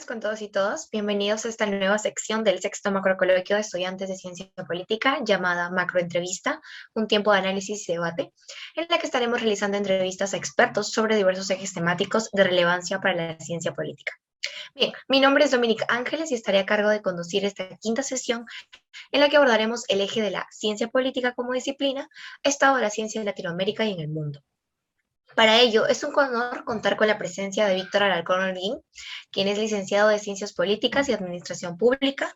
buenas con todos y todas. Bienvenidos a esta nueva sección del sexto macrocoloquio de estudiantes de ciencia política llamada Macroentrevista, un tiempo de análisis y debate, en la que estaremos realizando entrevistas a expertos sobre diversos ejes temáticos de relevancia para la ciencia política. Bien, mi nombre es Dominic Ángeles y estaré a cargo de conducir esta quinta sesión en la que abordaremos el eje de la ciencia política como disciplina, estado de la ciencia en Latinoamérica y en el mundo. Para ello, es un honor contar con la presencia de Víctor Alarcón Holguín, quien es licenciado de Ciencias Políticas y Administración Pública,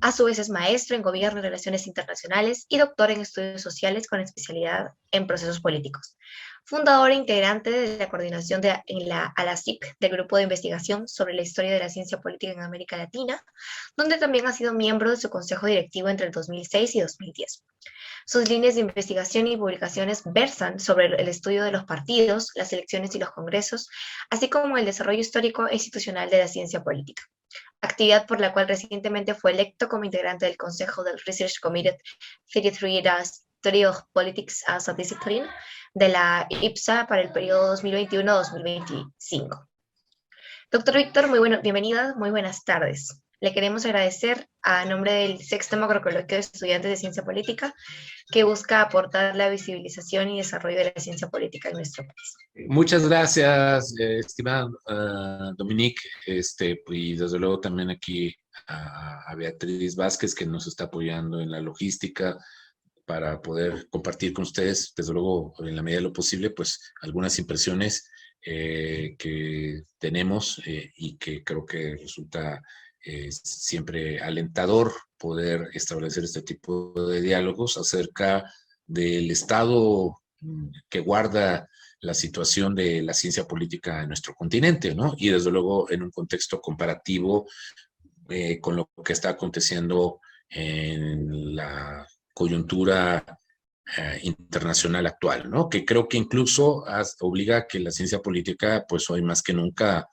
a su vez es maestro en Gobierno y Relaciones Internacionales y doctor en Estudios Sociales con especialidad en Procesos Políticos. Fundador e integrante de la coordinación en la ALACIP del Grupo de Investigación sobre la Historia de la Ciencia Política en América Latina, donde también ha sido miembro de su consejo directivo entre el 2006 y 2010. Sus líneas de investigación y publicaciones versan sobre el estudio de los partidos, las elecciones y los congresos, así como el desarrollo histórico e institucional de la ciencia política, actividad por la cual recientemente fue electo como integrante del Consejo del Research Committee 33 Study of Politics as a Discipline de la IPSA para el periodo 2021-2025. Doctor Víctor, bienvenida, muy buenas tardes. Le queremos agradecer a nombre del sexto macrocoloquio de estudiantes de ciencia política que busca aportar la visibilización y desarrollo de la ciencia política en nuestro país. Muchas gracias, estimada Dominique, y desde luego también aquí a Beatriz Vázquez, que nos está apoyando en la logística para poder compartir con ustedes, desde luego, en la medida de lo posible, pues algunas impresiones que tenemos y que creo que resulta siempre alentador poder establecer este tipo de diálogos acerca del estado que guarda la situación de la ciencia política en nuestro continente, ¿no? Y desde luego en un contexto comparativo con lo que está aconteciendo en la coyuntura internacional actual, ¿no? Que creo que incluso obliga a que la ciencia política, pues hoy más que nunca,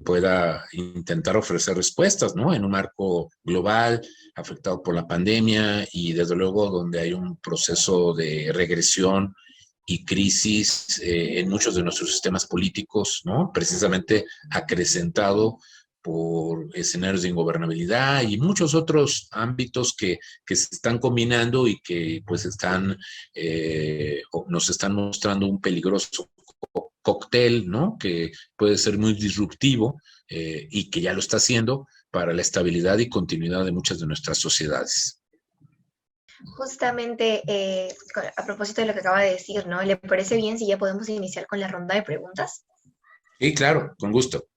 pueda intentar ofrecer respuestas, ¿no? En un marco global afectado por la pandemia y desde luego donde hay un proceso de regresión y crisis en muchos de nuestros sistemas políticos, ¿no? Precisamente acrecentado por escenarios de ingobernabilidad y muchos otros ámbitos que se están combinando y que pues nos están mostrando un peligroso cóctel, ¿no? Que puede ser muy disruptivo y que ya lo está haciendo para la estabilidad y continuidad de muchas de nuestras sociedades. Justamente a propósito de lo que acaba de decir, ¿no? ¿Le parece bien si ya podemos iniciar con la ronda de preguntas? Sí, claro, con gusto.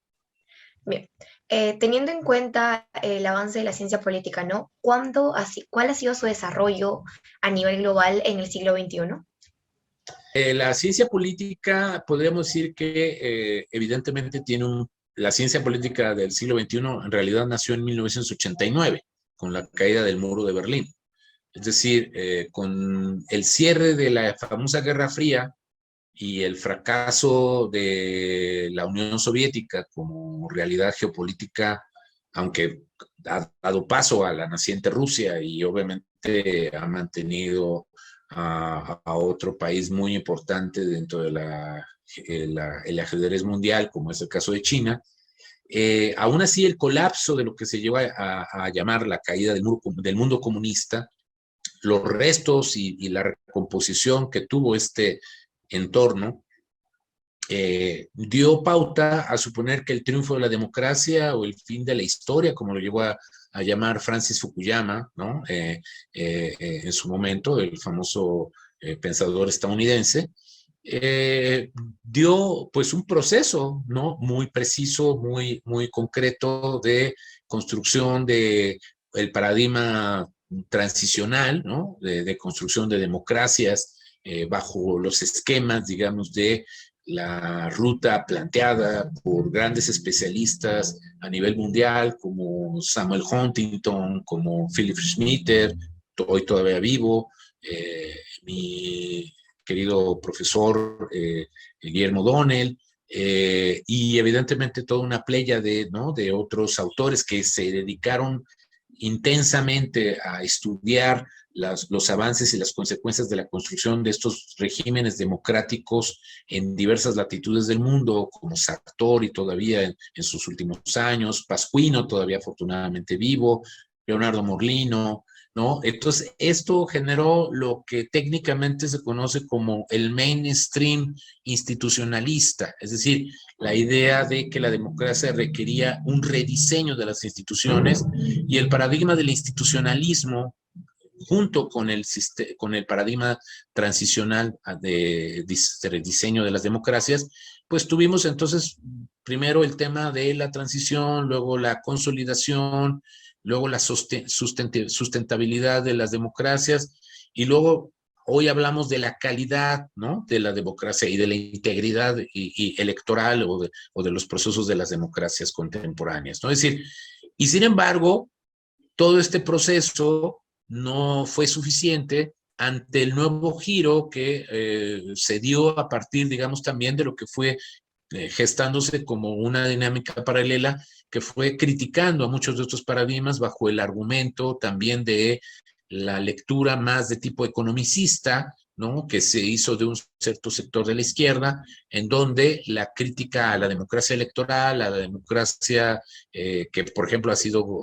Bien, teniendo en cuenta el avance de la ciencia política, ¿no? ¿Cuál ha sido su desarrollo a nivel global en el siglo XXI? La ciencia política, podríamos decir que evidentemente la ciencia política del siglo XXI en realidad nació en 1989, con la caída del muro de Berlín. Es decir, con el cierre de la famosa Guerra Fría y el fracaso de la Unión Soviética como realidad geopolítica, aunque ha dado paso a la naciente Rusia y obviamente ha mantenido a otro país muy importante dentro de el ajedrez mundial, como es el caso de China. Aún así, el colapso de lo que se lleva a llamar la caída del mundo comunista, los restos y la recomposición que tuvo este entorno, dio pauta a suponer que el triunfo de la democracia o el fin de la historia, como lo llevó a llamar Francis Fukuyama, ¿no? En su momento, el famoso pensador estadounidense, dio pues un proceso, ¿no? Muy preciso, muy concreto de construcción de el paradigma transicional, ¿no? De construcción de democracias bajo los esquemas, digamos, de la ruta planteada por grandes especialistas a nivel mundial como Samuel Huntington, como Philip Schmitter, hoy todavía vivo, mi querido profesor Guillermo Donnell, y evidentemente toda una playa ¿no? de otros autores que se dedicaron intensamente a estudiar los avances y las consecuencias de la construcción de estos regímenes democráticos en diversas latitudes del mundo, como Sartori todavía en sus últimos años, Pasquino todavía afortunadamente vivo, Leonardo Morlino, ¿no? Entonces, esto generó lo que técnicamente se conoce como el mainstream institucionalista, es decir, la idea de que la democracia requería un rediseño de las instituciones y el paradigma del institucionalismo junto con el paradigma transicional de rediseño de las democracias, pues tuvimos entonces primero el tema de la transición, luego la consolidación, luego la sustentabilidad de las democracias y luego hoy hablamos de la calidad, ¿no?, de la democracia y de la integridad y electoral o de los procesos de las democracias contemporáneas, ¿no? Es decir, y sin embargo, todo este proceso no fue suficiente ante el nuevo giro que se dio a partir, digamos, también de lo que fue gestándose como una dinámica paralela que fue criticando a muchos de estos paradigmas bajo el argumento también de la lectura más de tipo economicista, ¿no?, que se hizo de un cierto sector de la izquierda, en donde la crítica a la democracia electoral, a la democracia que, por ejemplo, ha sido,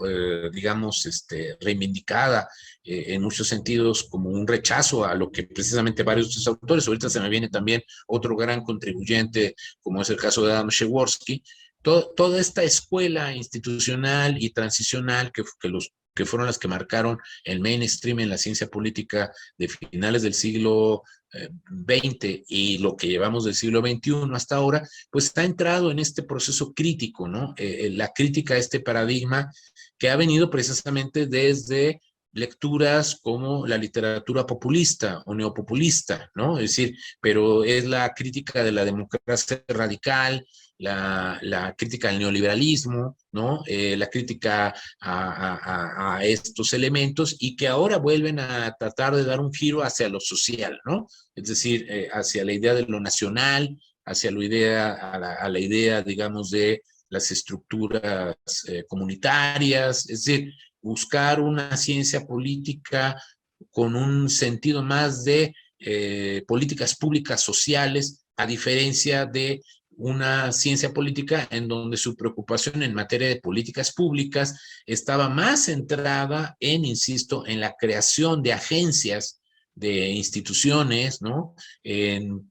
digamos, reivindicada en muchos sentidos como un rechazo a lo que precisamente varios de estos autores, ahorita se me viene también otro gran contribuyente, como es el caso de Adam Przeworski, toda esta escuela institucional y transicional que fueron las que marcaron el mainstream en la ciencia política de finales del siglo XX y lo que llevamos del siglo XXI hasta ahora, pues ha entrado en este proceso crítico, ¿no? La crítica a este paradigma que ha venido precisamente desde lecturas como la literatura populista o neopopulista, ¿no? Es decir, pero es la crítica de la democracia radical, la crítica al neoliberalismo, ¿no? La crítica a estos elementos y que ahora vuelven a tratar de dar un giro hacia lo social, ¿no? Es decir, hacia la idea de lo nacional, hacia la idea, a la idea, digamos, de las estructuras comunitarias, es decir, buscar una ciencia política con un sentido más de políticas públicas sociales, a diferencia de una ciencia política en donde su preocupación en materia de políticas públicas estaba más centrada en, insisto, en la creación de agencias, de instituciones, ¿no? En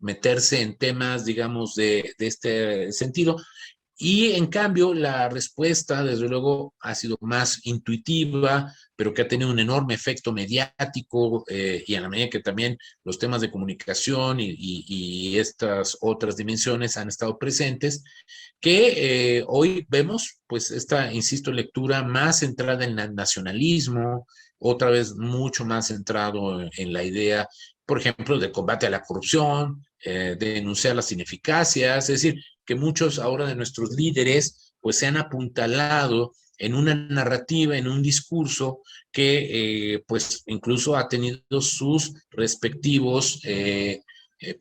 meterse en temas, digamos, de este sentido. Y en cambio, la respuesta, desde luego, ha sido más intuitiva, pero que ha tenido un enorme efecto mediático y a la medida que también los temas de comunicación y estas otras dimensiones han estado presentes, que hoy vemos, pues, esta, insisto, lectura más centrada en el nacionalismo, otra vez mucho más centrado en la idea, por ejemplo, de combate a la corrupción, de denunciar las ineficacias, es decir, que muchos ahora de nuestros líderes pues se han apuntalado en una narrativa, en un discurso que pues incluso ha tenido sus respectivos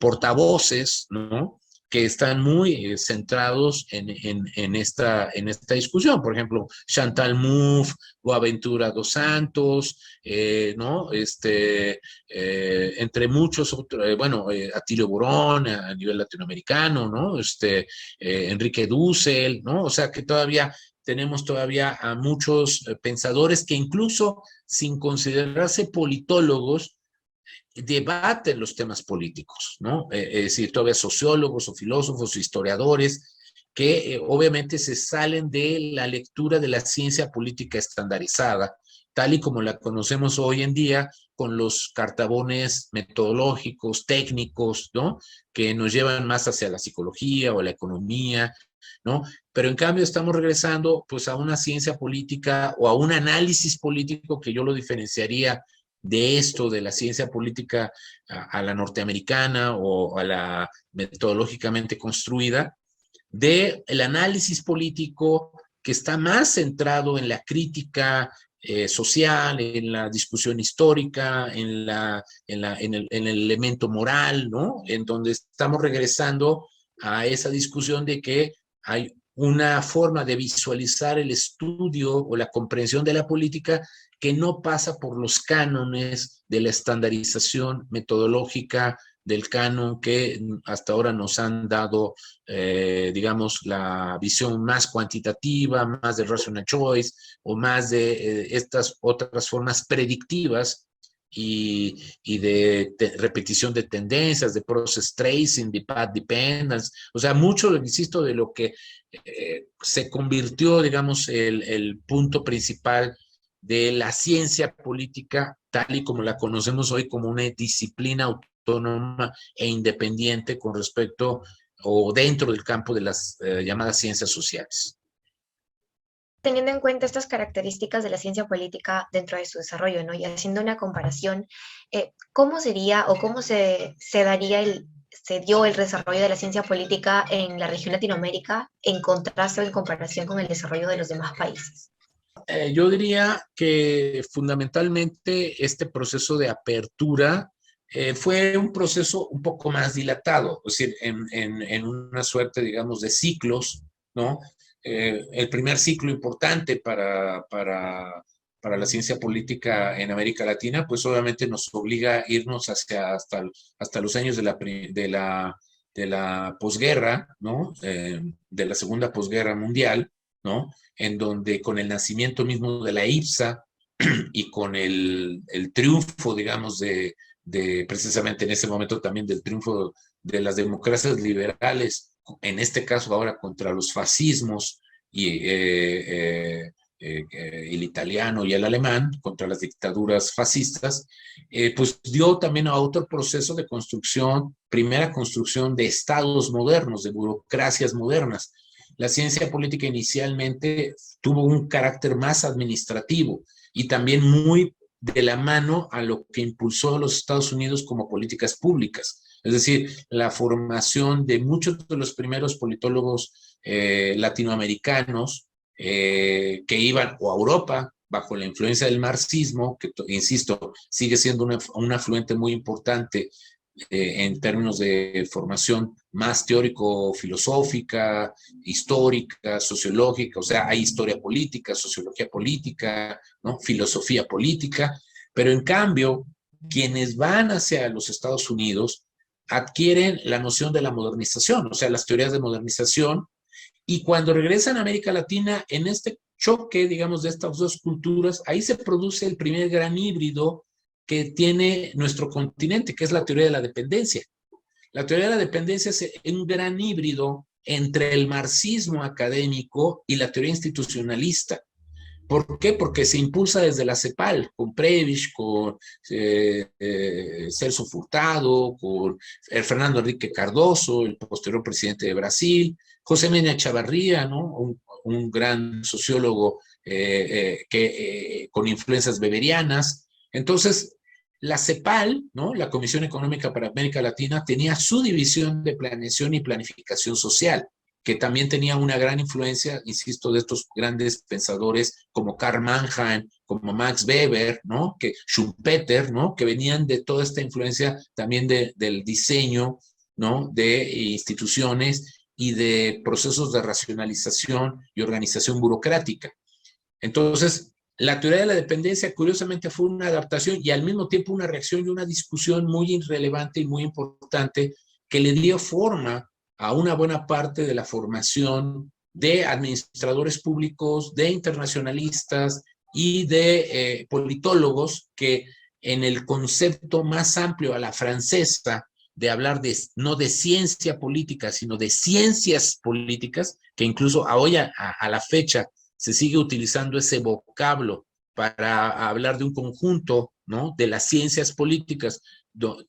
portavoces, ¿no?, que están muy centrados en esta discusión. Por ejemplo, Chantal Mouffe, Boaventura dos Santos, ¿no? Entre muchos otros, bueno, Atilio Borón a nivel latinoamericano, ¿no? Enrique Dussel, ¿no? O sea que todavía tenemos todavía a muchos pensadores que incluso sin considerarse politólogos, debaten los temas políticos, ¿no? Es decir, todavía sociólogos o filósofos o historiadores que obviamente se salen de la lectura de la ciencia política estandarizada, tal y como la conocemos hoy en día, con los cartabones metodológicos, técnicos, ¿no?, que nos llevan más hacia la psicología o la economía, ¿no? Pero en cambio estamos regresando pues a una ciencia política o a un análisis político que yo lo diferenciaría de esto, de la ciencia política a la norteamericana o a la metodológicamente construida, del análisis político que está más centrado en la crítica social, en la discusión histórica, en el elemento moral, ¿no? En donde estamos regresando a esa discusión de que hay una forma de visualizar el estudio o la comprensión de la política que no pasa por los cánones de la estandarización metodológica del canon que hasta ahora nos han dado, digamos, la visión más cuantitativa, más de rational choice o más de estas otras formas predictivas y de repetición de tendencias, de process tracing, de path dependence, o sea, mucho, insisto, de lo que se convirtió, digamos, el punto principal de la ciencia política, tal y como la conocemos hoy, como una disciplina autónoma e independiente con respecto o dentro del campo de las llamadas ciencias sociales. Teniendo en cuenta estas características de la ciencia política dentro de su desarrollo, ¿no? Y haciendo una comparación, ¿cómo sería o cómo se daría se dio el desarrollo de la ciencia política en la región Latinoamérica en contraste o en comparación con el desarrollo de los demás países? Yo diría que fundamentalmente este proceso de apertura fue un proceso un poco más dilatado, es decir, en una suerte, digamos, de ciclos, ¿no? El primer ciclo importante para la ciencia política en América Latina, pues obviamente nos obliga a irnos hasta los años de la posguerra, ¿no? De la segunda posguerra mundial, ¿no? En donde con el nacimiento mismo de la IPSA y con el triunfo, digamos, de precisamente en ese momento también del triunfo de las democracias liberales, en este caso ahora contra los fascismos y el italiano y el alemán, contra las dictaduras fascistas, pues dio también a otro proceso de construcción, primera construcción de estados modernos, de burocracias modernas. La ciencia política inicialmente tuvo un carácter más administrativo y también muy de la mano a lo que impulsó a los Estados Unidos como políticas públicas. Es decir, la formación de muchos de los primeros politólogos latinoamericanos que iban o a Europa bajo la influencia del marxismo, que insisto, sigue siendo un afluente muy importante en términos de formación más teórico-filosófica, histórica, sociológica, o sea, hay historia política, sociología política, ¿no? Filosofía política, pero en cambio, quienes van hacia los Estados Unidos adquieren la noción de la modernización, o sea, las teorías de modernización, y cuando regresan a América Latina, en este choque, digamos, de estas dos culturas, ahí se produce el primer gran híbrido que tiene nuestro continente, que es la teoría de la dependencia. La teoría de la dependencia es un gran híbrido entre el marxismo académico y la teoría institucionalista. ¿Por qué? Porque se impulsa desde la CEPAL, con Prebisch, con Celso Furtado, con Fernando Enrique Cardoso, el posterior presidente de Brasil, José Mena Chavarría, ¿no? Un gran sociólogo con influencias weberianas. Entonces, la CEPAL, ¿no? La Comisión Económica para América Latina, tenía su división de planeación y planificación social, que también tenía una gran influencia, insisto, de estos grandes pensadores como Karl Mannheim, como Max Weber, ¿no? Que Schumpeter, ¿no? Que venían de toda esta influencia también del diseño, ¿no? De instituciones y de procesos de racionalización y organización burocrática. Entonces, la teoría de la dependencia, curiosamente, fue una adaptación y al mismo tiempo una reacción y una discusión muy relevante y muy importante que le dio forma a una buena parte de la formación de administradores públicos, de internacionalistas y de politólogos que en el concepto más amplio a la francesa de hablar no de ciencia política, sino de ciencias políticas, que incluso hoy a la fecha se sigue utilizando ese vocablo para hablar de un conjunto, ¿no? De las ciencias políticas,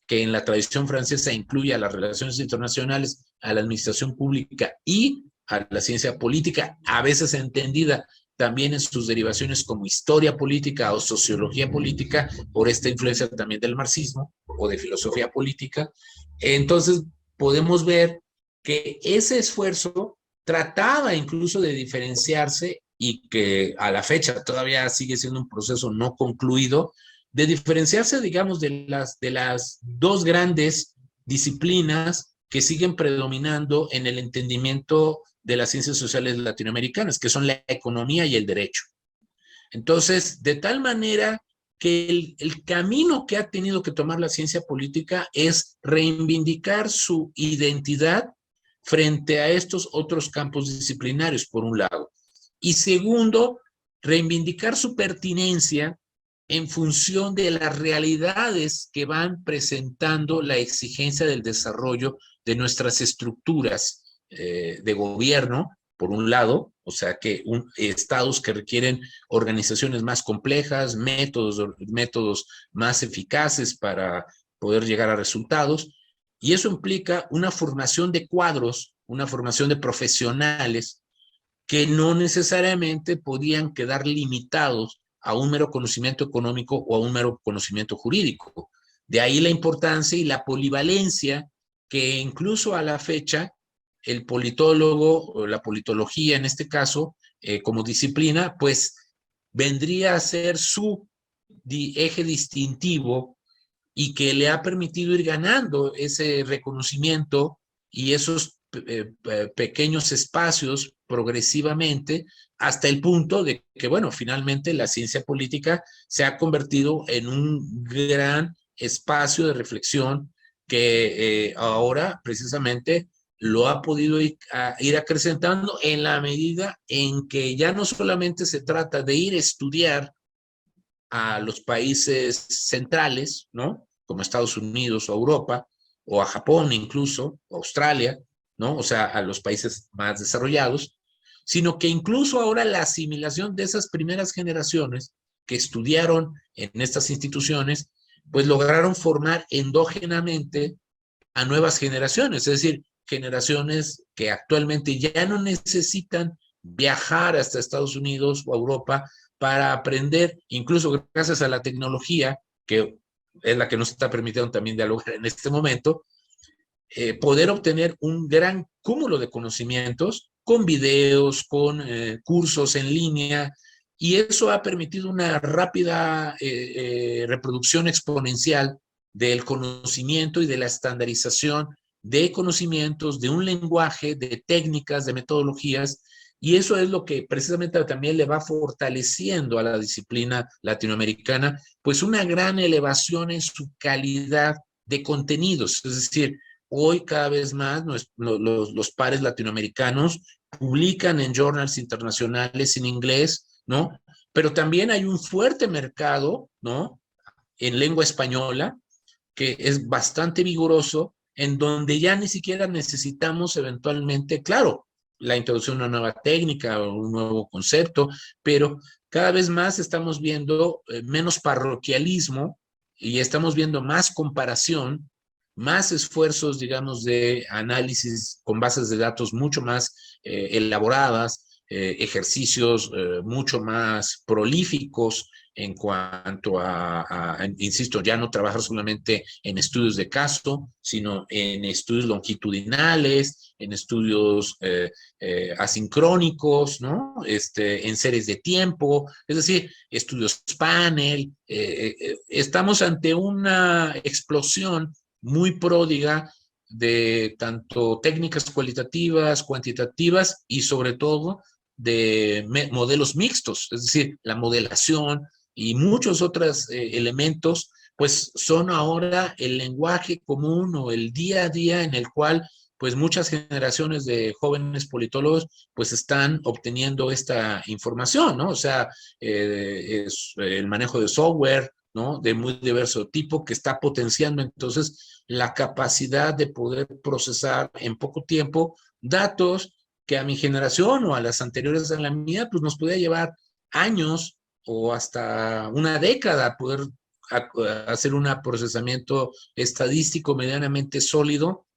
que en la tradición francesa incluye a las relaciones internacionales, a la administración pública y a la ciencia política, a veces entendida también en sus derivaciones como historia política o sociología política, por esta influencia también del marxismo o de filosofía política. Entonces, podemos ver que ese esfuerzo trataba incluso de diferenciarse y que a la fecha todavía sigue siendo un proceso no concluido, de diferenciarse, digamos, de las dos grandes disciplinas que siguen predominando en el entendimiento de las ciencias sociales latinoamericanas, que son la economía y el derecho. Entonces, de tal manera que el camino que ha tenido que tomar la ciencia política es reivindicar su identidad frente a estos otros campos disciplinarios, por un lado. Y segundo, reivindicar su pertinencia en función de las realidades que van presentando la exigencia del desarrollo de nuestras estructuras de gobierno, por un lado, o sea que estados que requieren organizaciones más complejas, métodos más eficaces para poder llegar a resultados, y eso implica una formación de cuadros, una formación de profesionales que no necesariamente podían quedar limitados a un mero conocimiento económico o a un mero conocimiento jurídico. De ahí la importancia y la polivalencia que incluso a la fecha el politólogo, o la politología en este caso, como disciplina, pues vendría a ser su eje distintivo y que le ha permitido ir ganando ese reconocimiento y esos pequeños espacios progresivamente hasta el punto de que, bueno, finalmente la ciencia política se ha convertido en un gran espacio de reflexión que ahora precisamente lo ha podido ir acrecentando en la medida en que ya no solamente se trata de ir a estudiar a los países centrales, ¿no? Como Estados Unidos o Europa, o a Japón incluso, o Australia, ¿no? O sea, a los países más desarrollados, sino que incluso ahora la asimilación de esas primeras generaciones que estudiaron en estas instituciones, pues lograron formar endógenamente a nuevas generaciones, es decir, generaciones que actualmente ya no necesitan viajar hasta Estados Unidos o Europa para aprender, incluso gracias a la tecnología, que es la que nos está permitiendo también dialogar en este momento, poder obtener un gran cúmulo de conocimientos con videos, con cursos en línea, y eso ha permitido una rápida reproducción exponencial del conocimiento y de la estandarización de conocimientos, de un lenguaje, de técnicas, de metodologías, y eso es lo que precisamente también le va fortaleciendo a la disciplina latinoamericana, pues una gran elevación en su calidad de contenidos. Es decir, hoy cada vez más los pares latinoamericanos publican en journals internacionales en inglés, ¿no? Pero también hay un fuerte mercado, ¿no? En lengua española, que es bastante vigoroso, en donde ya ni siquiera necesitamos eventualmente, claro, la introducción de una nueva técnica o un nuevo concepto, pero cada vez más estamos viendo menos parroquialismo y estamos viendo más comparación, más esfuerzos, digamos, de análisis con bases de datos mucho más elaboradas, ejercicios mucho más prolíficos en cuanto insisto, ya no trabajar solamente en estudios de caso, sino en estudios longitudinales, en estudios asincrónicos, ¿no? En series de tiempo, es decir, estudios panel. Estamos ante una explosión muy pródiga de tanto técnicas cualitativas, cuantitativas y sobre todo de modelos mixtos, es decir, la modelación y muchos otros elementos, pues son ahora el lenguaje común o el día a día en el cual pues muchas generaciones de jóvenes politólogos pues están obteniendo esta información, ¿no? O sea, es el manejo de software, ¿no? De muy diverso tipo que está potenciando entonces la capacidad de poder procesar en poco tiempo datos que a mi generación o a las anteriores a la mía, pues nos podía llevar años o hasta una década poder hacer un procesamiento estadístico medianamente sólido,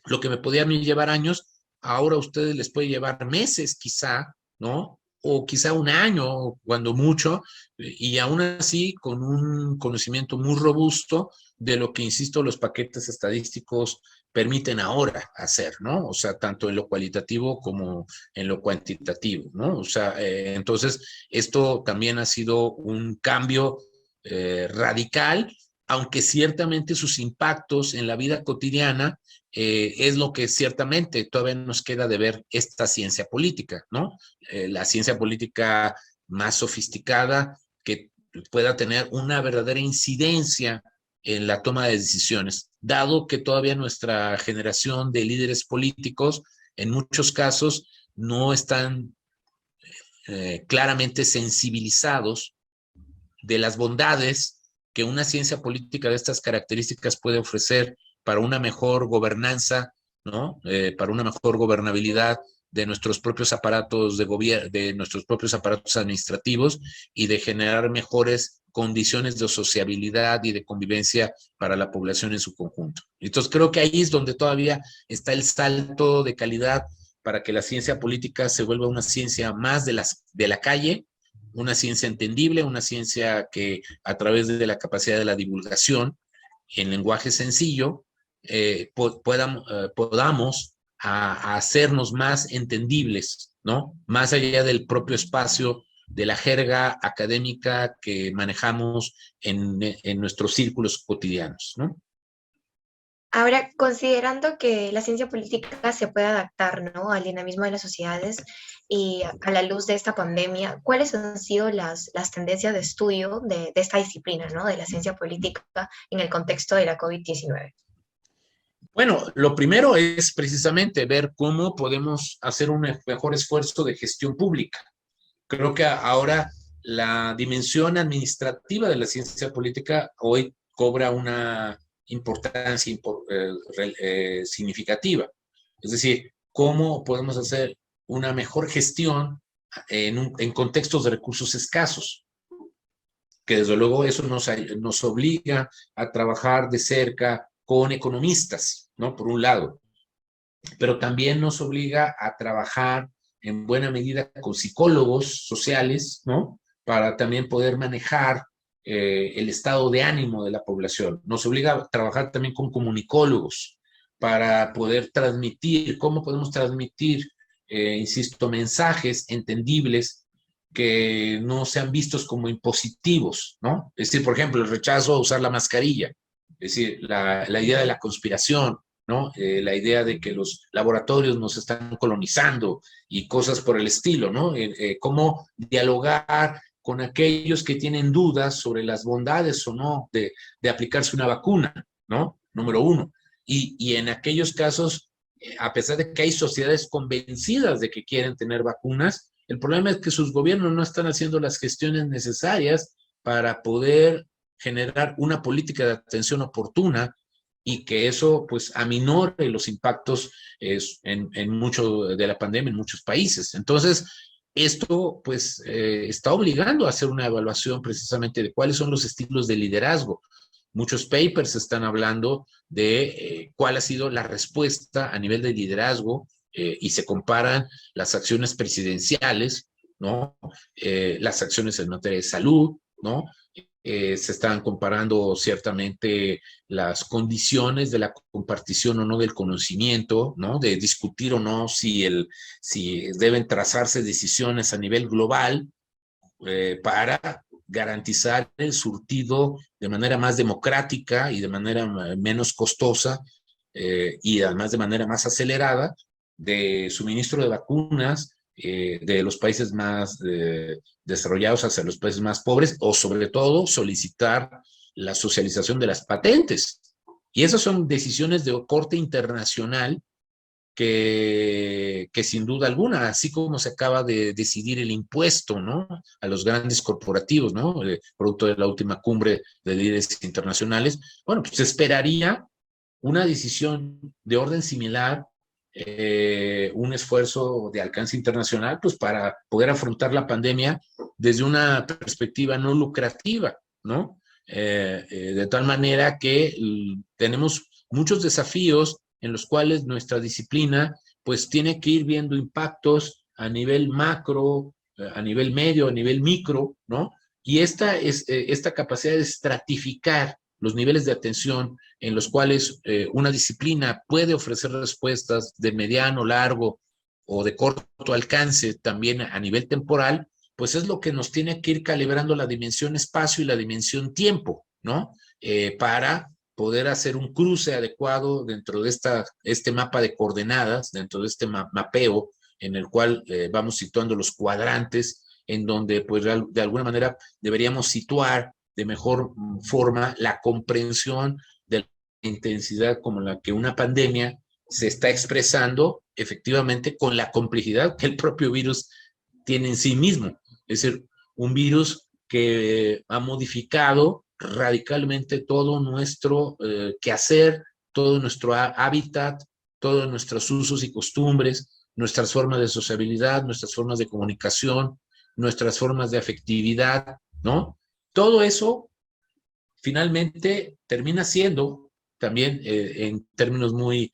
lo que me podía a mí llevar años, ahora a ustedes les puede llevar meses quizá, ¿no? O quizá un año, cuando mucho, y aún así con un conocimiento muy robusto de lo que, insisto, los paquetes estadísticos permiten ahora hacer, ¿no? O sea, tanto en lo cualitativo como en lo cuantitativo, ¿no? O sea, entonces, esto también ha sido un cambio radical, aunque ciertamente sus impactos en la vida cotidiana es lo que ciertamente todavía nos queda de ver esta ciencia política, ¿no? La ciencia política más sofisticada que pueda tener una verdadera incidencia en la toma de decisiones, dado que todavía nuestra generación de líderes políticos en muchos casos no están claramente sensibilizados de las bondades que una ciencia política de estas características puede ofrecer para una mejor gobernanza, ¿no? Para una mejor gobernabilidad de nuestros propios aparatos de gobierno, de nuestros propios aparatos administrativos y de generar mejores condiciones de sociabilidad y de convivencia para la población en su conjunto. Entonces creo que ahí es donde todavía está el salto de calidad para que la ciencia política se vuelva una ciencia más de la calle, una ciencia entendible, una ciencia que a través de la capacidad de la divulgación en lenguaje sencillo podamos a hacernos más entendibles, ¿no? Más allá del propio espacio de la jerga académica que manejamos en nuestros círculos cotidianos, ¿no? Ahora, considerando que la ciencia política se puede adaptar, ¿no?, al dinamismo de las sociedades y a la luz de esta pandemia, ¿cuáles han sido las tendencias de estudio de esta disciplina, ¿no?, de la ciencia política en el contexto de la COVID-19? Bueno, lo primero es precisamente ver cómo podemos hacer un mejor esfuerzo de gestión pública. Creo que ahora la dimensión administrativa de la ciencia política hoy cobra una importancia significativa. Es decir, cómo podemos hacer una mejor gestión en contextos de recursos escasos, que desde luego eso nos obliga a trabajar de cerca con economistas, ¿no? Por un lado, pero también nos obliga a trabajar en buena medida con psicólogos sociales, ¿no? Para también poder manejar el estado de ánimo de la población. Nos obliga a trabajar también con comunicólogos para poder transmitir, cómo podemos transmitir, insisto, mensajes entendibles que no sean vistos como impositivos, ¿no? Es decir, por ejemplo, el rechazo a usar la mascarilla, es decir, la idea de la conspiración, ¿no? La idea de que los laboratorios nos están colonizando y cosas por el estilo, ¿no? Cómo dialogar con aquellos que tienen dudas sobre las bondades o no de aplicarse una vacuna, ¿no? Número uno. Y en aquellos casos, a pesar de que hay sociedades convencidas de que quieren tener vacunas, el problema es que sus gobiernos no están haciendo las gestiones necesarias para poder generar una política de atención oportuna y que eso pues aminore los impactos en mucho de la pandemia en muchos países. Entonces, esto pues está obligando a hacer una evaluación precisamente de cuáles son los estilos de liderazgo. Muchos papers están hablando de cuál ha sido la respuesta a nivel de liderazgo y se comparan las acciones presidenciales, ¿no? Las acciones en materia de salud, ¿no? Se están comparando ciertamente las condiciones de la compartición o no del conocimiento, ¿no? De discutir o no si deben trazarse decisiones a nivel global para garantizar el surtido de manera más democrática y de manera menos costosa y además de manera más acelerada de suministro de vacunas de los países más desarrollados hacia los países más pobres, o sobre todo solicitar la socialización de las patentes. Y esas son decisiones de corte internacional que sin duda alguna, así como se acaba de decidir el impuesto, ¿no?, a los grandes corporativos, ¿no?, producto de la última cumbre de líderes internacionales, bueno, pues se esperaría una decisión de orden similar, un esfuerzo de alcance internacional, pues para poder afrontar la pandemia desde una perspectiva no lucrativa, ¿no? De tal manera que tenemos muchos desafíos en los cuales nuestra disciplina pues tiene que ir viendo impactos a nivel macro, a nivel medio, a nivel micro, ¿no? Y esta capacidad de estratificar los niveles de atención en los cuales una disciplina puede ofrecer respuestas de mediano, largo o de corto alcance también a nivel temporal, pues es lo que nos tiene que ir calibrando la dimensión espacio y la dimensión tiempo, ¿no? Para poder hacer un cruce adecuado dentro de este mapa de coordenadas, dentro de este mapeo en el cual vamos situando los cuadrantes, en donde pues de alguna manera deberíamos situar de mejor forma la comprensión de la intensidad como la que una pandemia se está expresando efectivamente con la complejidad que el propio virus tiene en sí mismo. Es decir, un virus que ha modificado radicalmente todo nuestro quehacer, todo nuestro hábitat, todos nuestros usos y costumbres, nuestras formas de sociabilidad, nuestras formas de comunicación, nuestras formas de afectividad, ¿no? Todo eso finalmente termina siendo también, en términos muy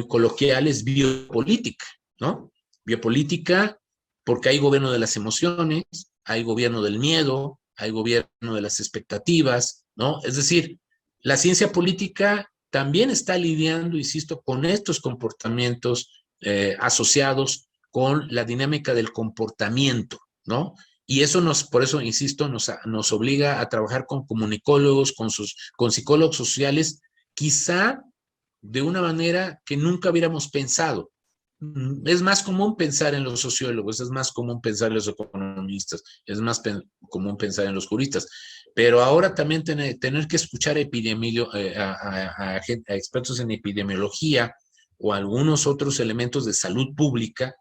coloquiales, biopolítica, ¿no? Biopolítica porque hay gobierno de las emociones, hay gobierno del miedo, hay gobierno de las expectativas, ¿no? Es decir, la ciencia política también está lidiando, insisto, con estos comportamientos asociados con la dinámica del comportamiento, ¿no? Y eso por eso, insisto, nos obliga a trabajar con comunicólogos, con psicólogos sociales, quizá de una manera que nunca hubiéramos pensado. Es más común pensar en los sociólogos, es más común pensar en los economistas, es más común pensar en los juristas, pero ahora también tener que escuchar a expertos en epidemiología o algunos otros elementos de salud pública,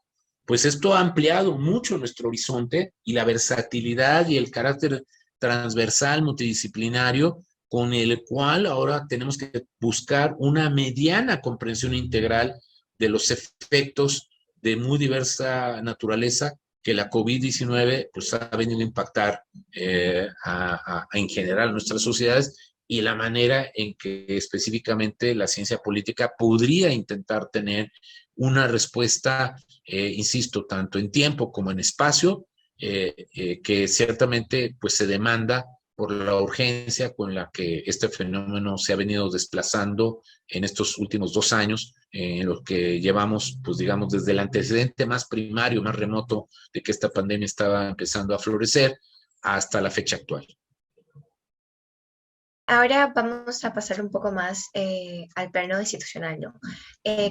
pues esto ha ampliado mucho nuestro horizonte y la versatilidad y el carácter transversal, multidisciplinario, con el cual ahora tenemos que buscar una mediana comprensión integral de los efectos de muy diversa naturaleza que la COVID-19 pues, ha venido a impactar en general nuestras sociedades y la manera en que específicamente la ciencia política podría intentar tener una respuesta, insisto, tanto en tiempo como en espacio, que ciertamente pues, se demanda por la urgencia con la que este fenómeno se ha venido desplazando en estos últimos 2 años, en los que llevamos, pues digamos, desde el antecedente más primario, más remoto de que esta pandemia estaba empezando a florecer hasta la fecha actual. Ahora vamos a pasar un poco más al plano institucional, ¿no?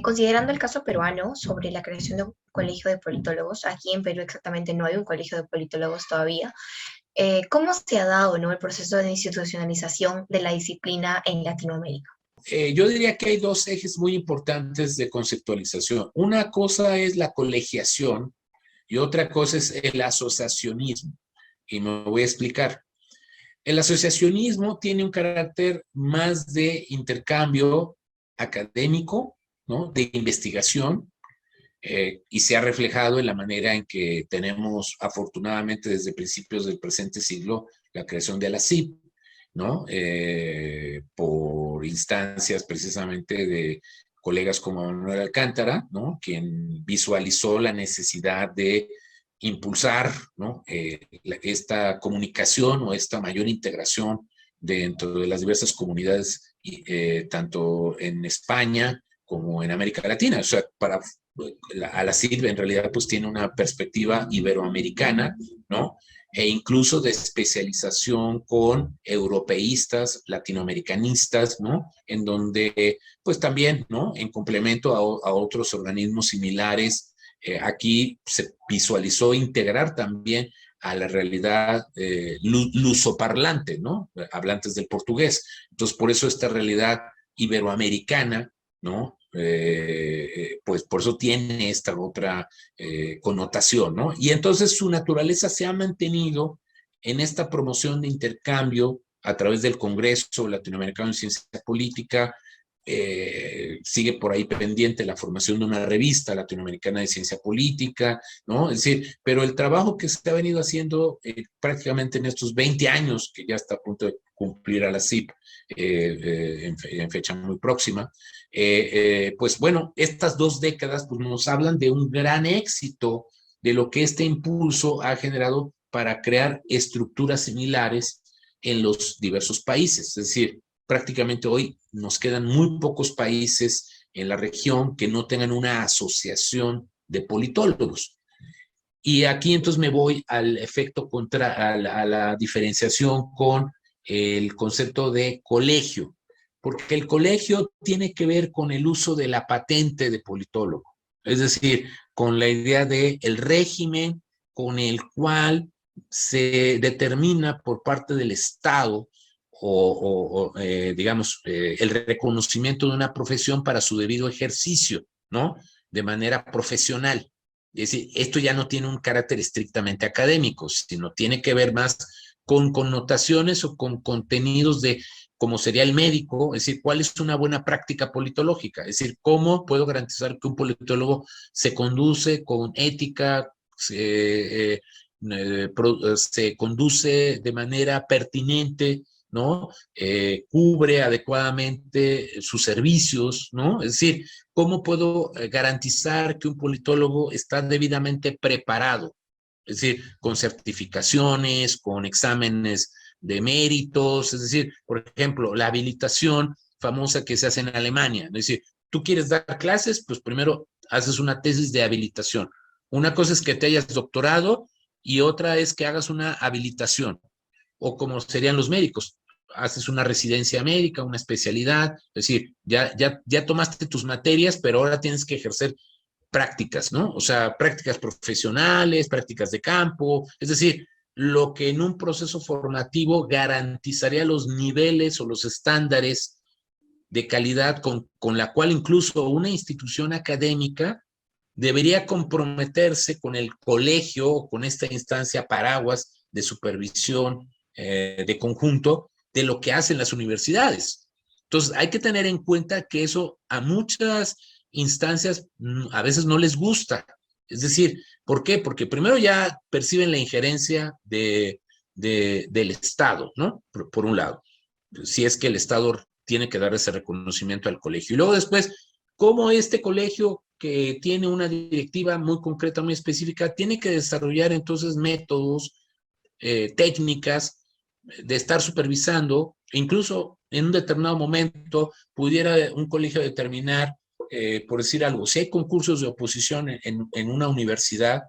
Considerando el caso peruano sobre la creación de un colegio de politólogos, aquí en Perú exactamente no hay un colegio de politólogos todavía. ¿Cómo se ha dado, ¿no?, el proceso de institucionalización de la disciplina en Latinoamérica? Yo diría que hay dos ejes muy importantes de conceptualización. Una cosa es la colegiación y otra cosa es el asociacionismo. Y me voy a explicar. El asociacionismo tiene un carácter más de intercambio académico, ¿no? De investigación, y se ha reflejado en la manera en que tenemos, afortunadamente, desde principios del presente siglo, la creación de la CIP, ¿no? Por instancias precisamente de colegas como Manuel Alcántara, ¿no? Quien visualizó la necesidad de impulsar, ¿no? Esta comunicación o esta mayor integración dentro de las diversas comunidades, tanto en España como en América Latina. O sea, a la CID en realidad pues tiene una perspectiva iberoamericana, ¿no? E incluso de especialización con europeístas, latinoamericanistas, ¿no? En donde, pues también, ¿no? En complemento a otros organismos similares, aquí se visualizó integrar también a la realidad lusoparlante, ¿no? Hablantes del portugués. Entonces, por eso esta realidad iberoamericana, ¿no? Pues por eso tiene esta otra connotación, ¿no? Y entonces su naturaleza se ha mantenido en esta promoción de intercambio a través del Congreso Latinoamericano en Ciencia Política. Sigue por ahí pendiente la formación de una revista latinoamericana de ciencia política, ¿no? Es decir, pero el trabajo que se ha venido haciendo prácticamente en estos 20 años, que ya está a punto de cumplir a la CIP en fecha muy próxima, pues bueno, estas 2 décadas pues, nos hablan de un gran éxito de lo que este impulso ha generado para crear estructuras similares en los diversos países. Es decir, prácticamente hoy nos quedan muy pocos países en la región que no tengan una asociación de politólogos. Y aquí entonces me voy al efecto a la diferenciación con el concepto de colegio, porque el colegio tiene que ver con el uso de la patente de politólogo, es decir, con la idea de el régimen con el cual se determina por parte del Estado digamos, el reconocimiento de una profesión para su debido ejercicio, ¿no? De manera profesional. Es decir, esto ya no tiene un carácter estrictamente académico, sino tiene que ver más con connotaciones o con contenidos de como sería el médico, es decir, cuál es una buena práctica politológica, es decir, cómo puedo garantizar que un politólogo se conduce con ética, se conduce de manera pertinente, ¿no? Cubre adecuadamente sus servicios, ¿no? Es decir, ¿cómo puedo garantizar que un politólogo está debidamente preparado? Es decir, con certificaciones, con exámenes de méritos, es decir, por ejemplo, la habilitación famosa que se hace en Alemania, es decir, tú quieres dar clases, pues primero haces una tesis de habilitación. Una cosa es que te hayas doctorado y otra es que hagas una habilitación, o como serían los médicos, haces una residencia médica, una especialidad, es decir, ya tomaste tus materias, pero ahora tienes que ejercer prácticas, ¿no? O sea, prácticas profesionales, prácticas de campo, es decir, lo que en un proceso formativo garantizaría los niveles o los estándares de calidad con la cual incluso una institución académica debería comprometerse con el colegio o con esta instancia paraguas de supervisión de conjunto de lo que hacen las universidades. Entonces, hay que tener en cuenta que eso a muchas instancias a veces no les gusta. Es decir, ¿por qué? Porque primero ya perciben la injerencia del Estado, ¿no? Por un lado, si es que el Estado tiene que dar ese reconocimiento al colegio. Y luego después, ¿cómo este colegio que tiene una directiva muy concreta, muy específica, tiene que desarrollar entonces métodos, técnicas de estar supervisando, incluso en un determinado momento pudiera un colegio determinar, por decir algo, si hay concursos de oposición en una universidad,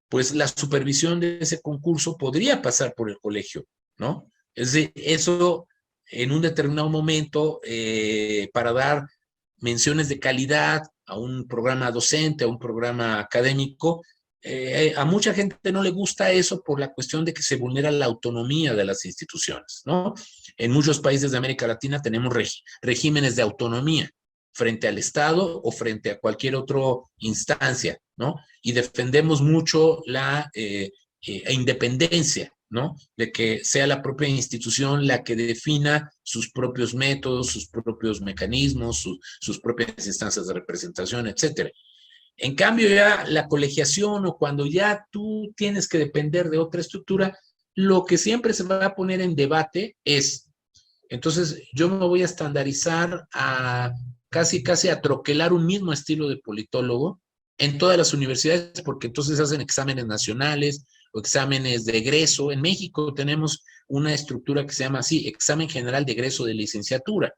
pues la supervisión de ese concurso podría pasar por el colegio, ¿no? Es decir, eso en un determinado momento, para dar menciones de calidad a un programa docente, a un programa académico, a mucha gente no le gusta eso por la cuestión de que se vulnera la autonomía de las instituciones, ¿no? En muchos países de América Latina tenemos regímenes de autonomía frente al Estado o frente a cualquier otra instancia, ¿no? Y defendemos mucho la independencia, ¿no? De que sea la propia institución la que defina sus propios métodos, sus propios mecanismos, sus propias instancias de representación, etcétera. En cambio, ya la colegiación o cuando ya tú tienes que depender de otra estructura, lo que siempre se va a poner en debate es, entonces yo me voy a estandarizar a casi a troquelar un mismo estilo de politólogo en todas las universidades, porque entonces hacen exámenes nacionales o exámenes de egreso. En México tenemos una estructura que se llama así, examen general de egreso de licenciatura.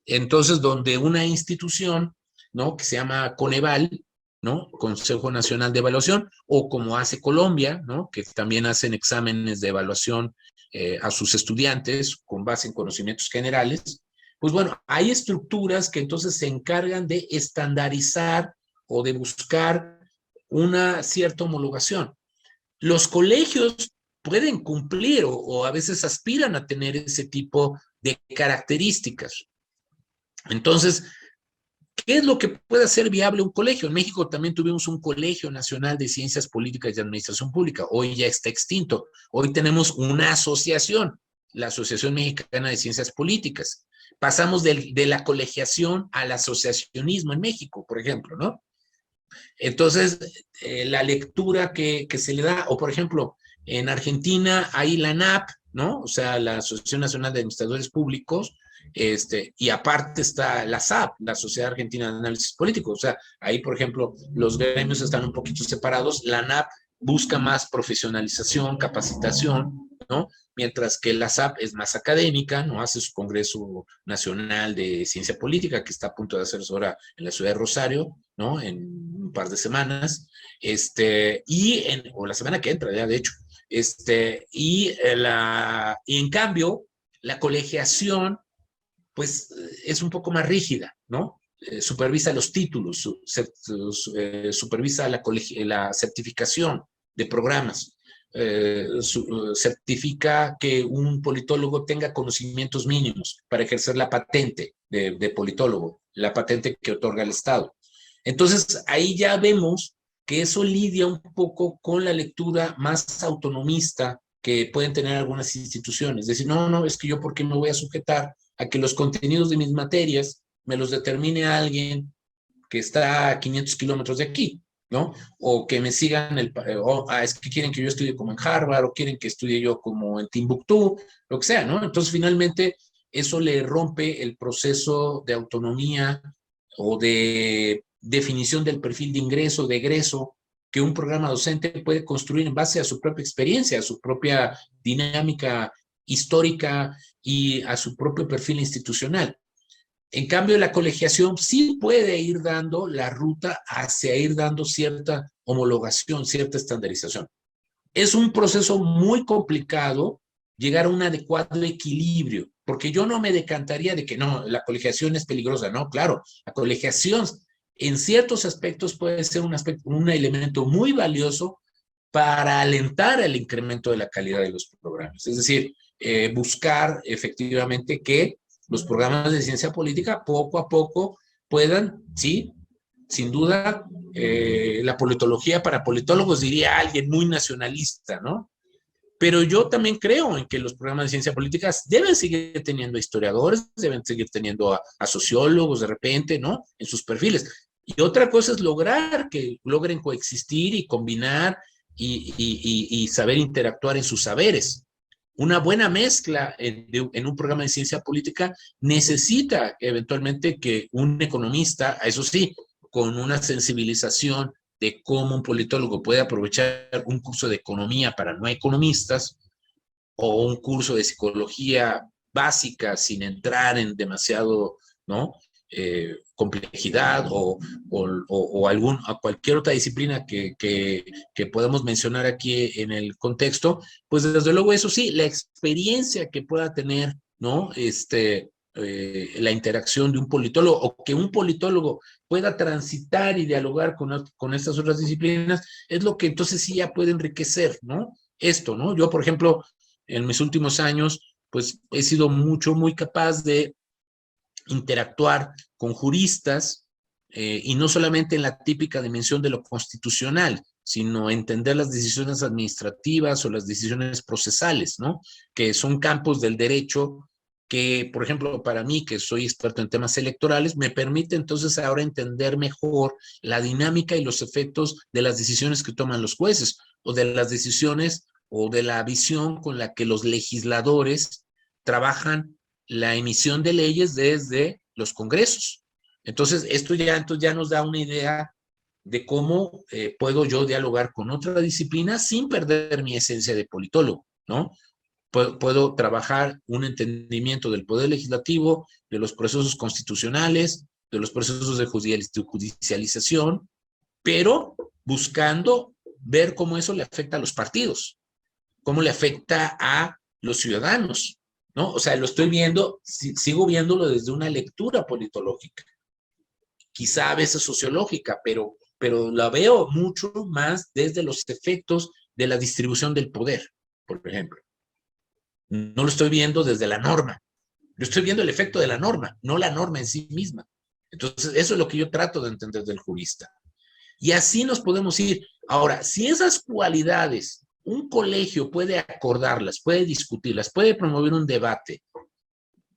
Entonces, donde una institución, ¿no? Que se llama Coneval, ¿no? Consejo Nacional de Evaluación, o como hace Colombia, ¿no? Que también hacen exámenes de evaluación a sus estudiantes con base en conocimientos generales. Pues bueno, hay estructuras que entonces se encargan de estandarizar o de buscar una cierta homologación. Los colegios pueden cumplir o a veces aspiran a tener ese tipo de características. Entonces, ¿qué es lo que puede hacer viable un colegio? En México también tuvimos un Colegio Nacional de Ciencias Políticas y Administración Pública. Hoy ya está extinto. Hoy tenemos una asociación, la Asociación Mexicana de Ciencias Políticas. Pasamos de la colegiación al asociacionismo en México, por ejemplo, ¿no? Entonces, la lectura que se le da, o por ejemplo, en Argentina hay la ANAP, ¿no? O sea, la Asociación Nacional de Administradores Públicos, y aparte está la SAP, la Sociedad Argentina de Análisis Político. O sea, ahí, por ejemplo, los gremios están un poquito separados. La ANAP busca más profesionalización, capacitación, ¿no? Mientras que la SAP es más académica, ¿no? Hace su Congreso Nacional de Ciencia Política, que está a punto de hacerse ahora en la ciudad de Rosario, ¿no? En un par de semanas, o la semana que entra, ya de hecho, y en cambio, la colegiación pues es un poco más rígida, ¿no? Supervisa los títulos, supervisa la certificación de programas, certifica que un politólogo tenga conocimientos mínimos para ejercer la patente de politólogo, la patente que otorga el Estado. Entonces, ahí ya vemos que eso lidia un poco con la lectura más autonomista que pueden tener algunas instituciones. Es decir, no, es que yo por qué me voy a sujetar a que los contenidos de mis materias me los determine alguien que está a 500 kilómetros de aquí, ¿no? O que me sigan, es que quieren que yo estudie como en Harvard, o quieren que estudie yo como en Timbuktu, lo que sea, ¿no? Entonces, finalmente, eso le rompe el proceso de autonomía o de definición del perfil de ingreso, de egreso, que un programa docente puede construir en base a su propia experiencia, a su propia dinámica histórica y a su propio perfil institucional. En cambio, la colegiación sí puede ir dando la ruta hacia ir dando cierta homologación, cierta estandarización. Es un proceso muy complicado llegar a un adecuado equilibrio, porque yo no me decantaría de que no, la colegiación es peligrosa. No, claro, la colegiación en ciertos aspectos puede ser un elemento muy valioso para alentar el incremento de la calidad de los programas. Es decir, buscar efectivamente que los programas de ciencia política poco a poco puedan, sí, sin duda, la politología para politólogos, diría alguien muy nacionalista, ¿no? Pero yo también creo en que los programas de ciencia política deben seguir teniendo historiadores, deben seguir teniendo a sociólogos de repente, ¿no? En sus perfiles. Y otra cosa es lograr que logren coexistir y combinar y saber interactuar en sus saberes. Una buena mezcla en un programa de ciencia política necesita eventualmente que un economista, eso sí, con una sensibilización de cómo un politólogo puede aprovechar un curso de economía para no economistas o un curso de psicología básica sin entrar en demasiado, ¿no? Complejidad o cualquier otra disciplina que podamos mencionar aquí en el contexto, pues desde luego eso sí, la experiencia que pueda tener, ¿no? La interacción de un politólogo o que un politólogo pueda transitar y dialogar con estas otras disciplinas, es lo que entonces sí ya puede enriquecer, ¿no? Esto, ¿no? Yo, por ejemplo, en mis últimos años, pues he sido muy capaz de interactuar con juristas y no solamente en la típica dimensión de lo constitucional, sino entender las decisiones administrativas o las decisiones procesales, ¿no? Que son campos del derecho que, por ejemplo, para mí, que soy experto en temas electorales, me permite entonces ahora entender mejor la dinámica y los efectos de las decisiones que toman los jueces o de las decisiones o de la visión con la que los legisladores trabajan la emisión de leyes desde los congresos. Entonces, entonces ya nos da una idea de cómo puedo yo dialogar con otra disciplina sin perder mi esencia de politólogo, ¿no? Puedo trabajar un entendimiento del poder legislativo, de los procesos constitucionales, de los procesos de judicialización, pero buscando ver cómo eso le afecta a los partidos, cómo le afecta a los ciudadanos, ¿no? O sea, lo estoy viendo, sigo viéndolo desde una lectura politológica, quizá a veces sociológica, pero la veo mucho más desde los efectos de la distribución del poder, por ejemplo. No lo estoy viendo desde la norma. Yo estoy viendo el efecto de la norma, no la norma en sí misma. Entonces, eso es lo que yo trato de entender del jurista. Y así nos podemos ir. Ahora, si esas cualidades un colegio puede acordarlas, puede discutirlas, puede promover un debate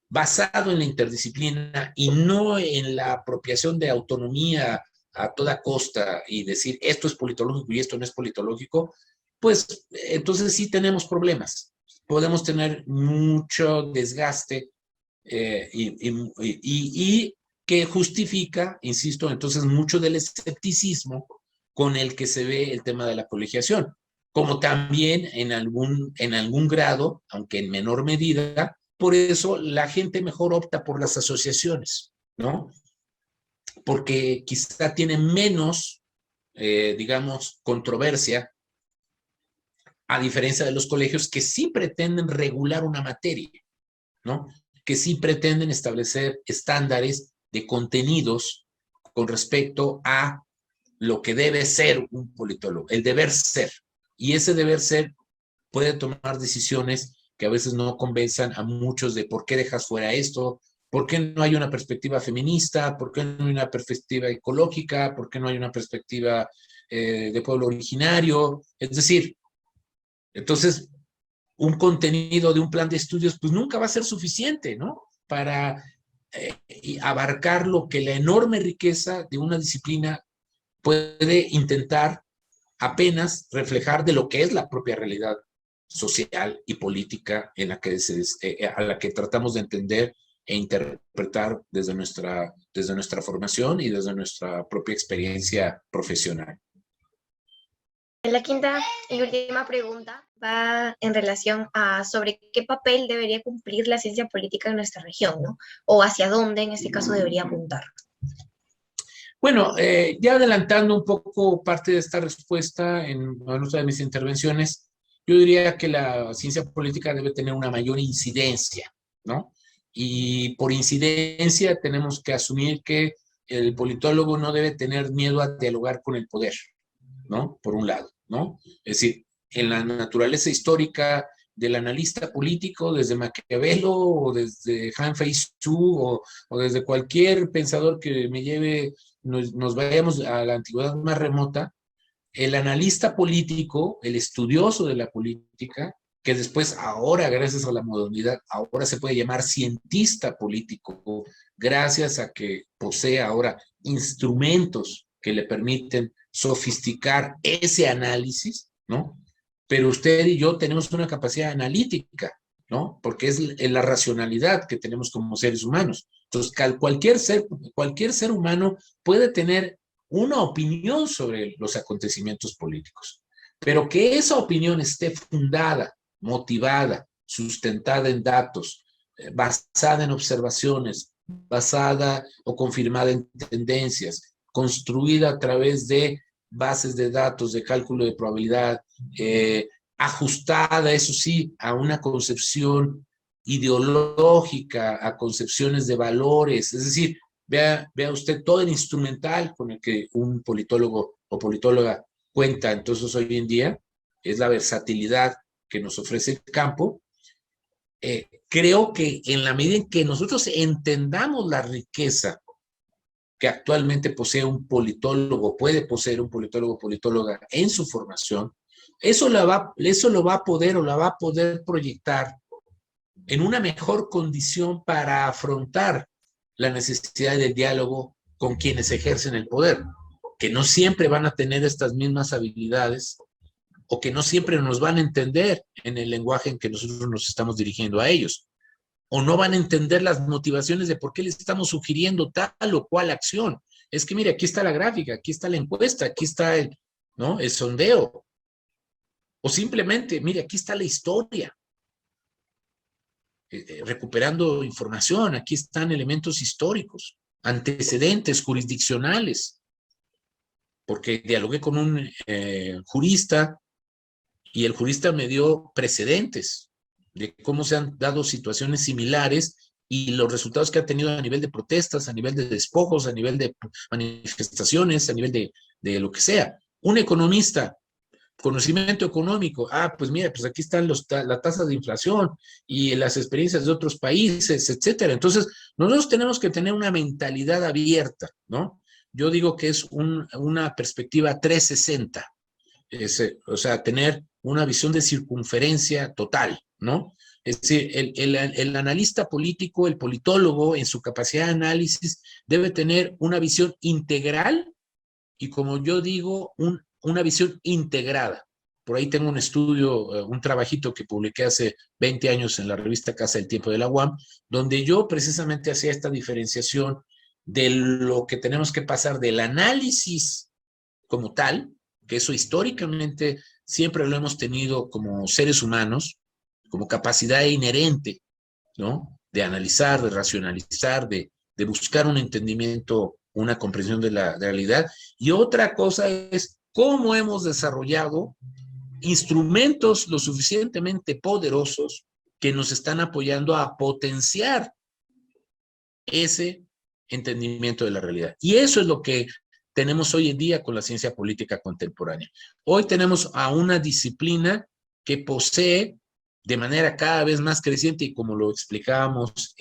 basado en la interdisciplina y no en la apropiación de autonomía a toda costa y decir esto es politológico y esto no es politológico, pues entonces sí tenemos problemas. Podemos tener mucho desgaste y que justifica, insisto, entonces mucho del escepticismo con el que se ve el tema de la colegiación, como también en algún grado, aunque en menor medida, por eso la gente mejor opta por las asociaciones, ¿no? Porque quizá tiene menos, digamos, controversia, a diferencia de los colegios que sí pretenden regular una materia, ¿no? que sí pretenden establecer estándares de contenidos con respecto a lo que debe ser un politólogo, el deber ser. Y ese deber ser puede tomar decisiones que a veces no convenzan a muchos de por qué dejas fuera esto, por qué no hay una perspectiva feminista, por qué no hay una perspectiva ecológica, por qué no hay una perspectiva de pueblo originario. Es decir, entonces, un contenido de un plan de estudios, pues nunca va a ser suficiente, ¿no? Para abarcar lo que la enorme riqueza de una disciplina puede intentar apenas reflejar de lo que es la propia realidad social y política en la que a la que tratamos de entender e interpretar desde nuestra formación y desde nuestra propia experiencia profesional. La quinta y última pregunta va en relación a sobre qué papel debería cumplir la ciencia política en nuestra región, ¿no? O hacia dónde en este caso debería apuntar. Bueno, ya adelantando un poco parte de esta respuesta en una de mis intervenciones, yo diría que la ciencia política debe tener una mayor incidencia, ¿no? Y por incidencia tenemos que asumir que el politólogo no debe tener miedo a dialogar con el poder, ¿no? Por un lado, ¿no? Es decir, en la naturaleza histórica del analista político, desde Maquiavelo o desde Han Fei-Su o desde cualquier pensador que me lleve, nos vayamos a la antigüedad más remota, el analista político, el estudioso de la política, que después ahora, gracias a la modernidad, ahora se puede llamar cientista político, gracias a que posee ahora instrumentos que le permiten sofisticar ese análisis, ¿no? Pero usted y yo tenemos una capacidad analítica, ¿no? Porque es la racionalidad que tenemos como seres humanos. Entonces, cualquier ser humano puede tener una opinión sobre los acontecimientos políticos, pero que esa opinión esté fundada, motivada, sustentada en datos, basada en observaciones, basada o confirmada en tendencias, construida a través de bases de datos, de cálculo de probabilidad, ajustada, eso sí, a una concepción ideológica, a concepciones de valores, es decir, vea usted todo el instrumental con el que un politólogo o politóloga cuenta. Entonces, hoy en día es la versatilidad que nos ofrece el campo. Creo que en la medida en que nosotros entendamos la riqueza que actualmente posee un politólogo, puede poseer un politólogo o politóloga en su formación, eso lo va a poder o la va a poder proyectar en una mejor condición para afrontar la necesidad de diálogo con quienes ejercen el poder, que no siempre van a tener estas mismas habilidades o que no siempre nos van a entender en el lenguaje en que nosotros nos estamos dirigiendo a ellos, o no van a entender las motivaciones de por qué les estamos sugiriendo tal o cual acción. Es que mire, aquí está la gráfica, aquí está la encuesta, aquí está ¿no? el sondeo, o simplemente, mire, aquí está la historia. Recuperando información, aquí están elementos históricos, antecedentes jurisdiccionales, porque dialogué con un jurista y el jurista me dio precedentes de cómo se han dado situaciones similares y los resultados que ha tenido a nivel de protestas, a nivel de despojos, a nivel de manifestaciones, a nivel de lo que sea. Un economista, conocimiento económico, pues mira, pues aquí están la tasa de inflación y las experiencias de otros países, etcétera. Entonces, nosotros tenemos que tener una mentalidad abierta, ¿no? Yo digo que es una perspectiva 360, o sea, tener una visión de circunferencia total, ¿no? Es decir, el analista político, el politólogo, en su capacidad de análisis, debe tener una visión integral y, como yo digo, una visión integrada. Por ahí tengo un estudio, un trabajito que publiqué hace 20 años en la revista Casa del Tiempo de la UAM, donde yo precisamente hacía esta diferenciación de lo que tenemos que pasar del análisis como tal, que eso históricamente siempre lo hemos tenido como seres humanos, como capacidad inherente, ¿no? De analizar, de racionalizar, de buscar un entendimiento, una comprensión de la realidad. Y otra cosa es cómo hemos desarrollado instrumentos lo suficientemente poderosos que nos están apoyando a potenciar ese entendimiento de la realidad. Y eso es lo que tenemos hoy en día con la ciencia política contemporánea. Hoy tenemos a una disciplina que posee de manera cada vez más creciente, y como lo explicábamos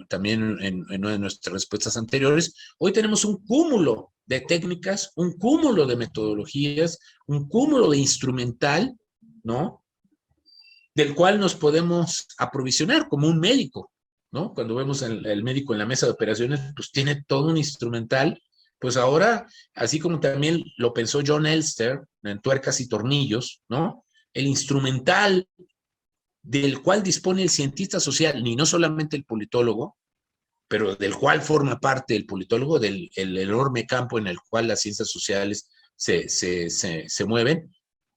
también en una de nuestras respuestas anteriores, hoy tenemos un cúmulo de técnicas, un cúmulo de metodologías, un cúmulo de instrumental, ¿no? Del cual nos podemos aprovisionar como un médico, ¿no? Cuando vemos el médico en la mesa de operaciones, pues tiene todo un instrumental. Pues ahora, así como también lo pensó John Elster en Tuercas y Tornillos, ¿no? El instrumental del cual dispone el cientista social, y no solamente el politólogo, pero del cual forma parte el politólogo, del el enorme campo en el cual las ciencias sociales se mueven,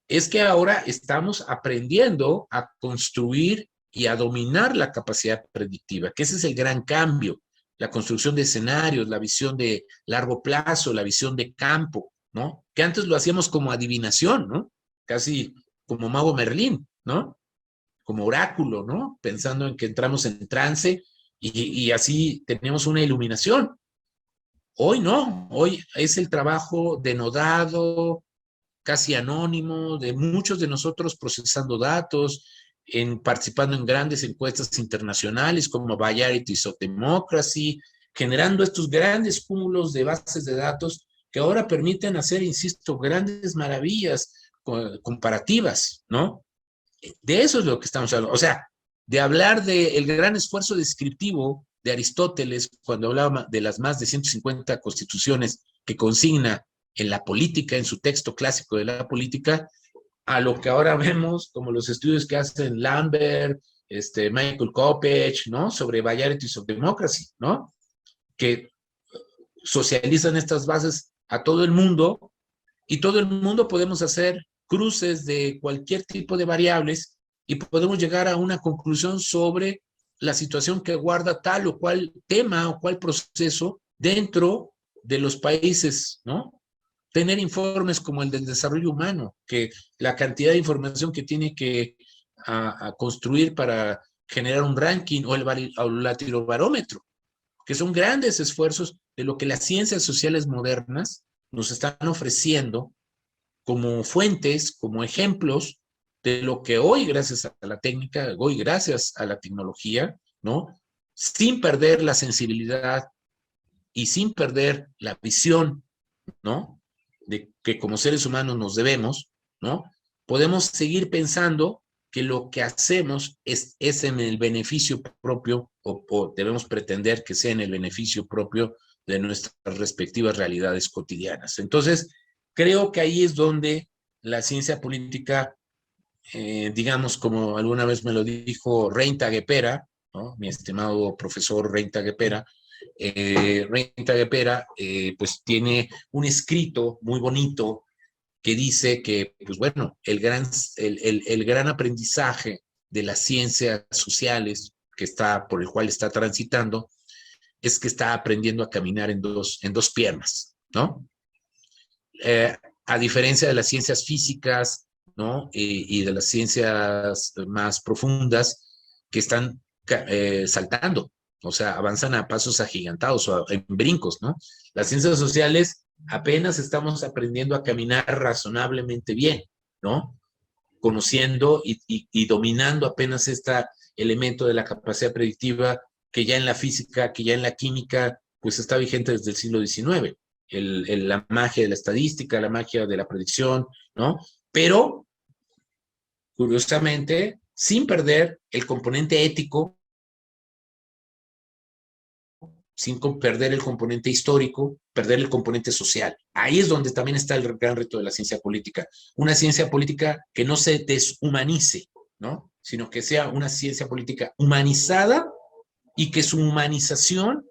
es que ahora estamos aprendiendo a construir y a dominar la capacidad predictiva, que ese es el gran cambio, la construcción de escenarios, la visión de largo plazo, la visión de campo, ¿no? Que antes lo hacíamos como adivinación, ¿no? Casi como mago Merlín, ¿no? Como oráculo, ¿no? Pensando en que entramos en trance y así tenemos una iluminación. Hoy no, hoy es el trabajo denodado, casi anónimo, de muchos de nosotros procesando datos, participando en grandes encuestas internacionales como Varieties of Democracy, generando estos grandes cúmulos de bases de datos que ahora permiten hacer, insisto, grandes maravillas comparativas, ¿no? De eso es lo que estamos hablando. O sea, de hablar del gran esfuerzo descriptivo de Aristóteles cuando hablaba de las más de 150 constituciones que consigna en la política, en su texto clásico de la política, a lo que ahora vemos como los estudios que hacen Lambert, Michael Kopech, ¿no? Sobre Varieties of Democracy, ¿no? Que socializan estas bases a todo el mundo, y todo el mundo podemos hacer cruces de cualquier tipo de variables y podemos llegar a una conclusión sobre la situación que guarda tal o cual tema o cual proceso dentro de los países, ¿no? Tener informes como el del desarrollo humano, que la cantidad de información que tiene que a construir para generar un ranking, o el latirobarómetro, que son grandes esfuerzos de lo que las ciencias sociales modernas nos están ofreciendo como fuentes, como ejemplos de lo que hoy, gracias a la técnica, hoy, gracias a la tecnología, ¿no? Sin perder la sensibilidad y sin perder la visión, ¿no? De que como seres humanos nos debemos, ¿no? Podemos seguir pensando que lo que hacemos es en el beneficio propio, o debemos pretender que sea en el beneficio propio de nuestras respectivas realidades cotidianas. Entonces, creo que ahí es donde la ciencia política, digamos, como alguna vez me lo dijo Reinta Guepera, ¿no? Mi estimado profesor Reinta Guepera, pues tiene un escrito muy bonito que dice que, pues bueno, el gran aprendizaje de las ciencias sociales por el cual está transitando, es que está aprendiendo a caminar en dos piernas, ¿no? A diferencia de las ciencias físicas, ¿no? Y de las ciencias más profundas que están saltando, o sea, avanzan a pasos agigantados o en brincos, ¿no? Las ciencias sociales apenas estamos aprendiendo a caminar razonablemente bien, ¿no? Conociendo y dominando apenas este elemento de la capacidad predictiva que ya en la física, que ya en la química, pues está vigente desde el siglo XIX. La magia de la estadística, la magia de la predicción, ¿no? Pero, curiosamente, sin perder el componente ético, sin perder el componente histórico, perder el componente social. Ahí es donde también está el gran reto de la ciencia política. Una ciencia política que no se deshumanice, ¿no? Sino que sea una ciencia política humanizada, y que su humanización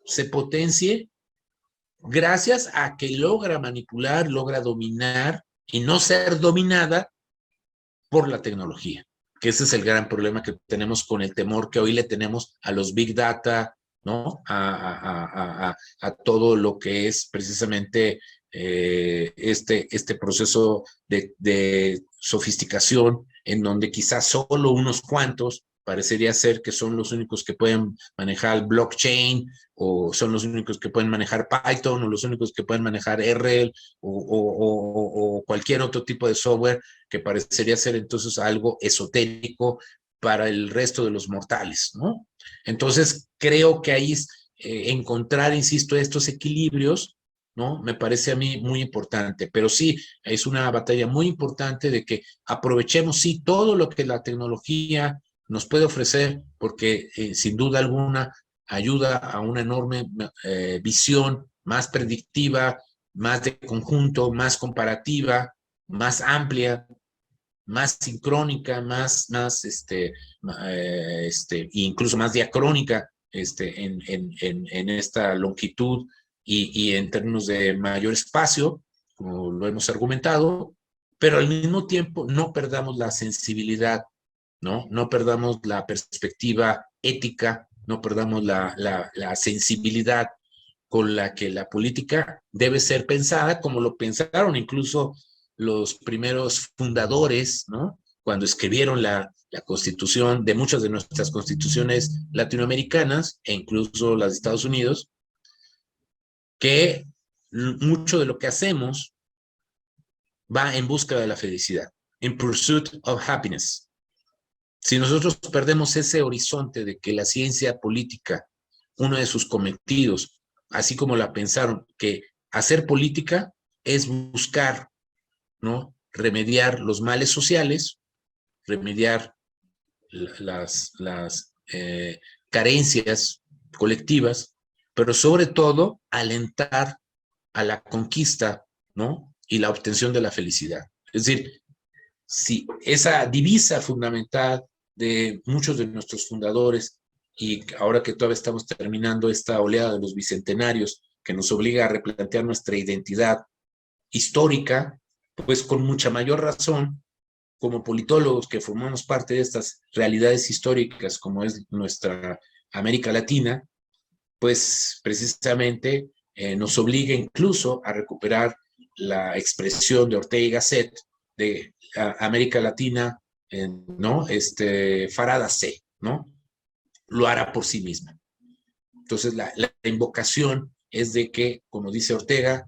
se potencie gracias a que logra manipular, logra dominar y no ser dominada por la tecnología. Que ese es el gran problema que tenemos con el temor que hoy le tenemos a los big data, ¿no? A todo lo que es precisamente este proceso de sofisticación, en donde quizás solo unos cuantos parecería ser que son los únicos que pueden manejar el blockchain, o son los únicos que pueden manejar Python, o los únicos que pueden manejar RL, o cualquier otro tipo de software, que parecería ser entonces algo esotérico para el resto de los mortales, ¿no? Entonces, creo que ahí encontrar, insisto, estos equilibrios, ¿no? Me parece a mí muy importante, pero sí, es una batalla muy importante de que aprovechemos, sí, todo lo que la tecnología nos puede ofrecer, porque sin duda alguna ayuda a una enorme visión más predictiva, más de conjunto, más comparativa, más amplia, más sincrónica, incluso más diacrónica en esta longitud y en términos de mayor espacio, como lo hemos argumentado, pero al mismo tiempo no perdamos la sensibilidad, ¿no? No perdamos la perspectiva ética, no perdamos la sensibilidad con la que la política debe ser pensada, como lo pensaron incluso los primeros fundadores, ¿no? Cuando escribieron la constitución de muchas de nuestras constituciones latinoamericanas e incluso las de Estados Unidos, que mucho de lo que hacemos va en busca de la felicidad, in pursuit of happiness. Si nosotros perdemos ese horizonte de que la ciencia política, uno de sus cometidos, así como la pensaron, que hacer política es buscar, ¿no? Remediar los males sociales, remediar las carencias colectivas, pero sobre todo alentar a la conquista, ¿no? Y la obtención de la felicidad. Es decir, si esa divisa fundamental de muchos de nuestros fundadores, y ahora que todavía estamos terminando esta oleada de los bicentenarios, que nos obliga a replantear nuestra identidad histórica, pues con mucha mayor razón, como politólogos que formamos parte de estas realidades históricas, como es nuestra América Latina, pues precisamente nos obliga incluso a recuperar la expresión de Ortega y Gasset de América Latina, ¿no? Farada C, ¿no? Lo hará por sí misma. Entonces, la invocación es de que, como dice Ortega,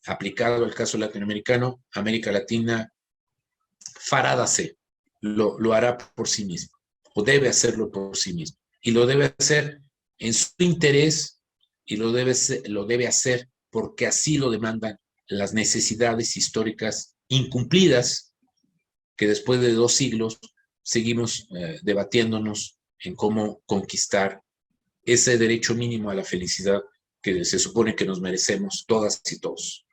aplicado al caso latinoamericano, América Latina farada C, lo hará por sí mismo, o debe hacerlo por sí mismo, y lo debe hacer en su interés, y lo debe hacer porque así lo demandan las necesidades históricas incumplidas, que después de 2 siglos seguimos debatiéndonos en cómo conquistar ese derecho mínimo a la felicidad que se supone que nos merecemos todas y todos.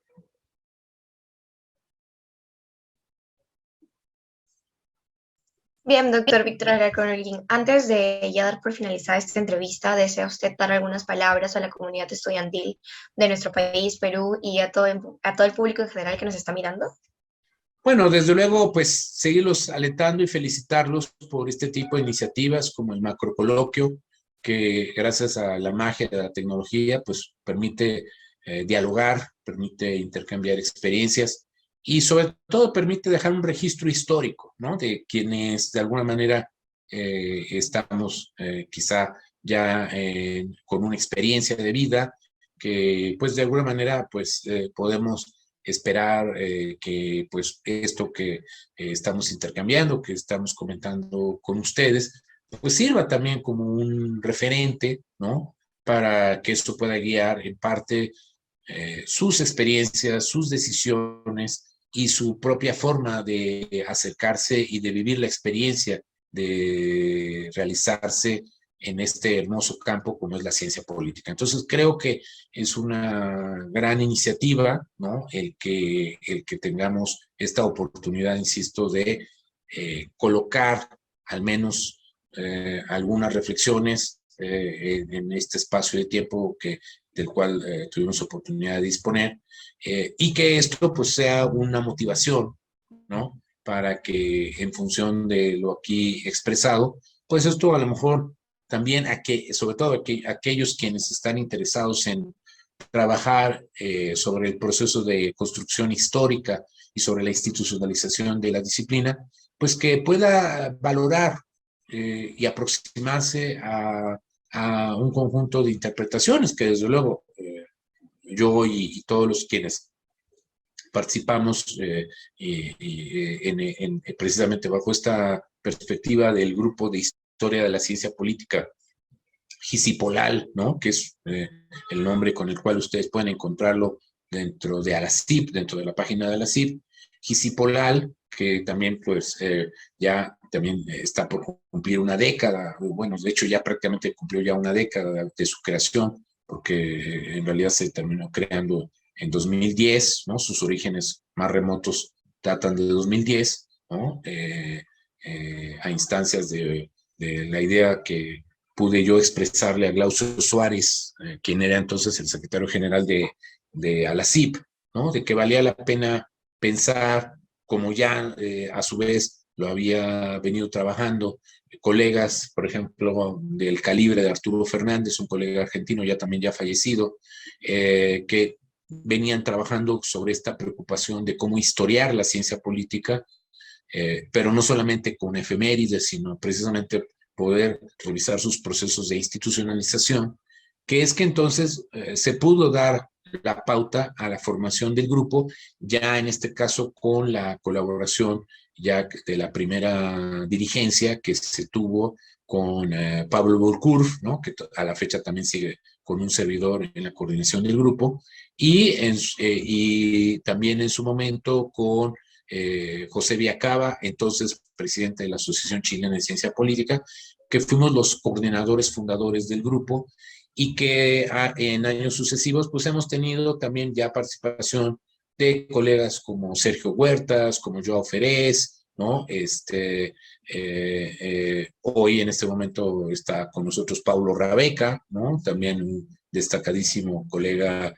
Bien, doctor Víctor Alarcón Holguín, antes de ya dar por finalizada esta entrevista, ¿desea usted dar algunas palabras a la comunidad estudiantil de nuestro país, Perú, y a todo el público en general que nos está mirando? Bueno, desde luego, pues seguirlos alentando y felicitarlos por este tipo de iniciativas como el macrocoloquio, que gracias a la magia de la tecnología, pues permite dialogar, permite intercambiar experiencias y sobre todo permite dejar un registro histórico, ¿no? De quienes de alguna manera estamos quizá ya con una experiencia de vida que pues de alguna manera pues podemos esperar que pues esto que estamos intercambiando, que estamos comentando con ustedes, pues sirva también como un referente, ¿no? Para que esto pueda guiar en parte sus experiencias, sus decisiones y su propia forma de acercarse y de vivir la experiencia de realizarse en este hermoso campo como es la ciencia política. Entonces creo que es una gran iniciativa, ¿no? El que tengamos esta oportunidad, insisto, de colocar al menos algunas reflexiones en este espacio de tiempo del cual tuvimos oportunidad de disponer, y que esto pues sea una motivación, ¿no? Para que en función de lo aquí expresado, pues esto a lo mejor también, sobre todo aquellos quienes están interesados en trabajar sobre el proceso de construcción histórica y sobre la institucionalización de la disciplina, pues que pueda valorar y aproximarse a un conjunto de interpretaciones que desde luego yo y todos los quienes participamos precisamente bajo esta perspectiva del grupo de historia de la ciencia política Gisipolal, ¿no? Que es el nombre con el cual ustedes pueden encontrarlo dentro de ALACIP, dentro de la página de ALACIP. Gisipolal, que también pues ya también está por cumplir una década, bueno, de hecho ya prácticamente cumplió ya una década de su creación, porque en realidad se terminó creando en 2010, ¿no? Sus orígenes más remotos datan de 2010, ¿no? A instancias de la idea que pude yo expresarle a Glaucio Suárez, quien era entonces el secretario general de ALACIP, ¿no? De que valía la pena pensar, como ya a su vez lo había venido trabajando colegas, por ejemplo, del calibre de Arturo Fernández, un colega argentino ya también ya fallecido, que venían trabajando sobre esta preocupación de cómo historiar la ciencia política, pero no solamente con efemérides, sino precisamente poder revisar sus procesos de institucionalización, que es que entonces se pudo dar la pauta a la formación del grupo, ya en este caso con la colaboración ya de la primera dirigencia que se tuvo con Pablo Bourcouf, ¿no? Que a la fecha también sigue con un servidor en la coordinación del grupo, y también en su momento con José Viacaba, entonces presidente de la Asociación Chilena de Ciencia Política, que fuimos los coordinadores fundadores del grupo y que en años sucesivos pues hemos tenido también ya participación de colegas como Sergio Huertas, como Joao Ferez, ¿no? Hoy en este momento está con nosotros Paulo Rabeca, ¿no? También un destacadísimo colega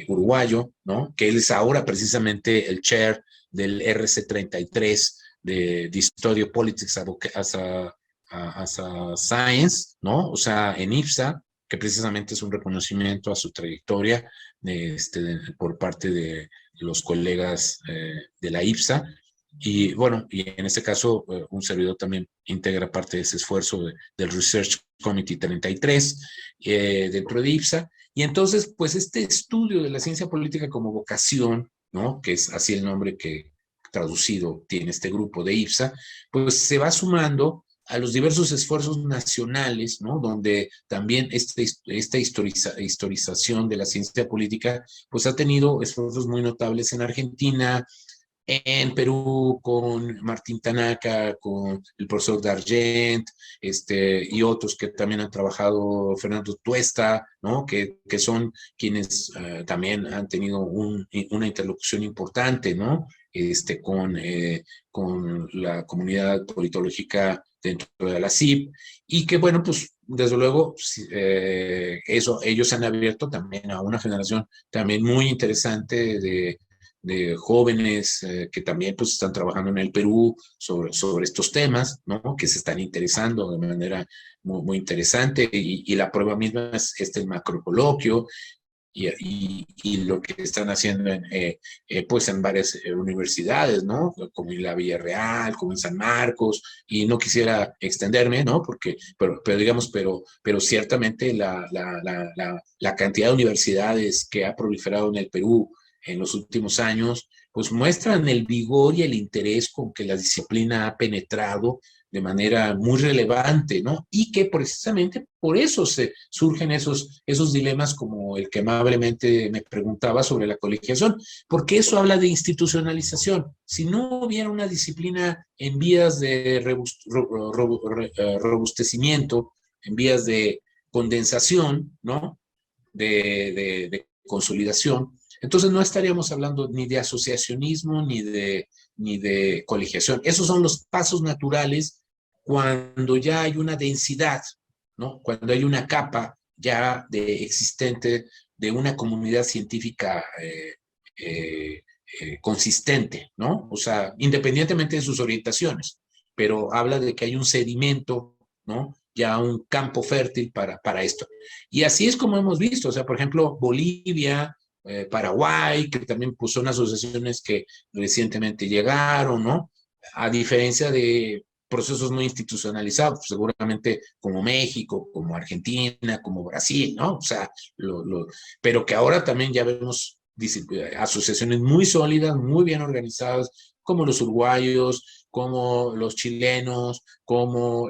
uruguayo, ¿no? Que él es ahora precisamente el chair del RC33 de History of Politics as a Science, ¿no? O sea, en IPSA, que precisamente es un reconocimiento a su trayectoria por parte de los colegas de la IPSA. Y bueno, y en este caso, un servidor también integra parte de ese esfuerzo del Research Committee 33 dentro de IPSA. Y entonces, pues este estudio de la ciencia política como vocación, ¿no? Que es así el nombre que traducido tiene este grupo de IPSA, pues se va sumando a los diversos esfuerzos nacionales, ¿no? Donde también esta historización de la ciencia política, pues ha tenido esfuerzos muy notables en Argentina, en Perú con Martín Tanaka, con el profesor D'Argent, y otros que también han trabajado, Fernando Tuesta, ¿no? Que son quienes también han tenido una interlocución importante, ¿no? Con la comunidad politológica dentro de la CIP, y que bueno, pues desde luego ellos han abierto también a una generación también muy interesante de jóvenes que también pues están trabajando en el Perú sobre estos temas, ¿no? Que se están interesando de manera muy interesante, y la prueba misma es el macrocoloquio y lo que están haciendo pues en varias universidades, ¿no? Como en la Villarreal, como en San Marcos, y no quisiera extenderme, ¿no? Pero digamos, pero ciertamente la cantidad de universidades que ha proliferado en el Perú en los últimos años, pues muestran el vigor y el interés con que la disciplina ha penetrado de manera muy relevante, ¿no? Y que precisamente por eso se surgen esos dilemas como el que amablemente me preguntaba sobre la colegiación, porque eso habla de institucionalización. Si no hubiera una disciplina en vías de robustecimiento, en vías de condensación, ¿no? De consolidación, entonces no estaríamos hablando ni de asociacionismo ni de colegiación. Esos son los pasos naturales cuando ya hay una densidad, ¿no? Cuando hay una capa ya existente de una comunidad científica consistente, ¿no? O sea, independientemente de sus orientaciones, pero habla de que hay un sedimento, ¿no? Ya un campo fértil para esto. Y así es como hemos visto, o sea, por ejemplo, Bolivia, Paraguay, que también pues, son asociaciones que recientemente llegaron, ¿no? A diferencia procesos muy institucionalizados, seguramente como México, como Argentina, como Brasil, ¿no? O sea, pero que ahora también ya vemos asociaciones muy sólidas, muy bien organizadas, como los uruguayos, como los chilenos, como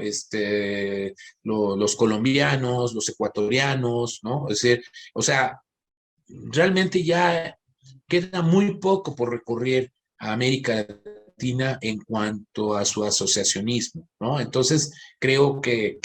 los colombianos, los ecuatorianos, ¿no? Es decir, o sea, realmente ya queda muy poco por recorrer a América Latina en cuanto a su asociacionismo, ¿no? Entonces, creo que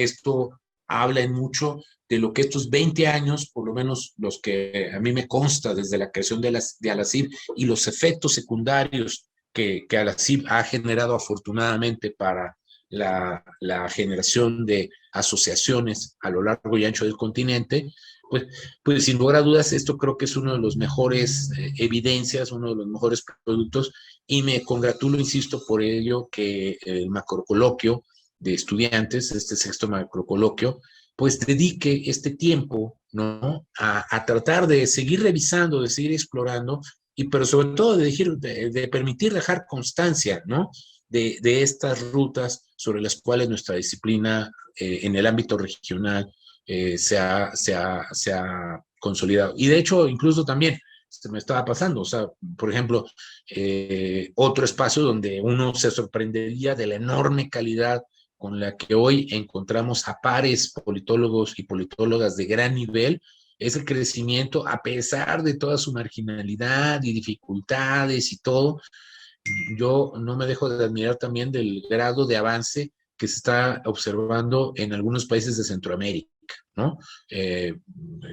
esto habla en mucho de lo que estos 20 años, por lo menos los que a mí me consta desde la creación de ALACIP y los efectos secundarios que ALACIP ha generado afortunadamente para la generación de asociaciones a lo largo y ancho del continente, pues, pues sin lugar a dudas esto creo que es uno de los mejores evidencias, uno de los mejores productos y me congratulo, insisto, por ello que el macrocoloquio de estudiantes, este sexto macrocoloquio, pues dedique este tiempo, ¿no? A tratar de seguir revisando, de seguir explorando, y pero sobre todo de permitir dejar constancia, ¿no? De estas rutas sobre las cuales nuestra disciplina en el ámbito regional se ha consolidado. Y de hecho, incluso también se me estaba pasando, o sea, por ejemplo, otro espacio donde uno se sorprendería de la enorme calidad con la que hoy encontramos a pares politólogos y politólogas de gran nivel, es el crecimiento, a pesar de toda su marginalidad y dificultades y todo, yo no me dejo de admirar también del grado de avance que se está observando en algunos países de Centroamérica, ¿no? En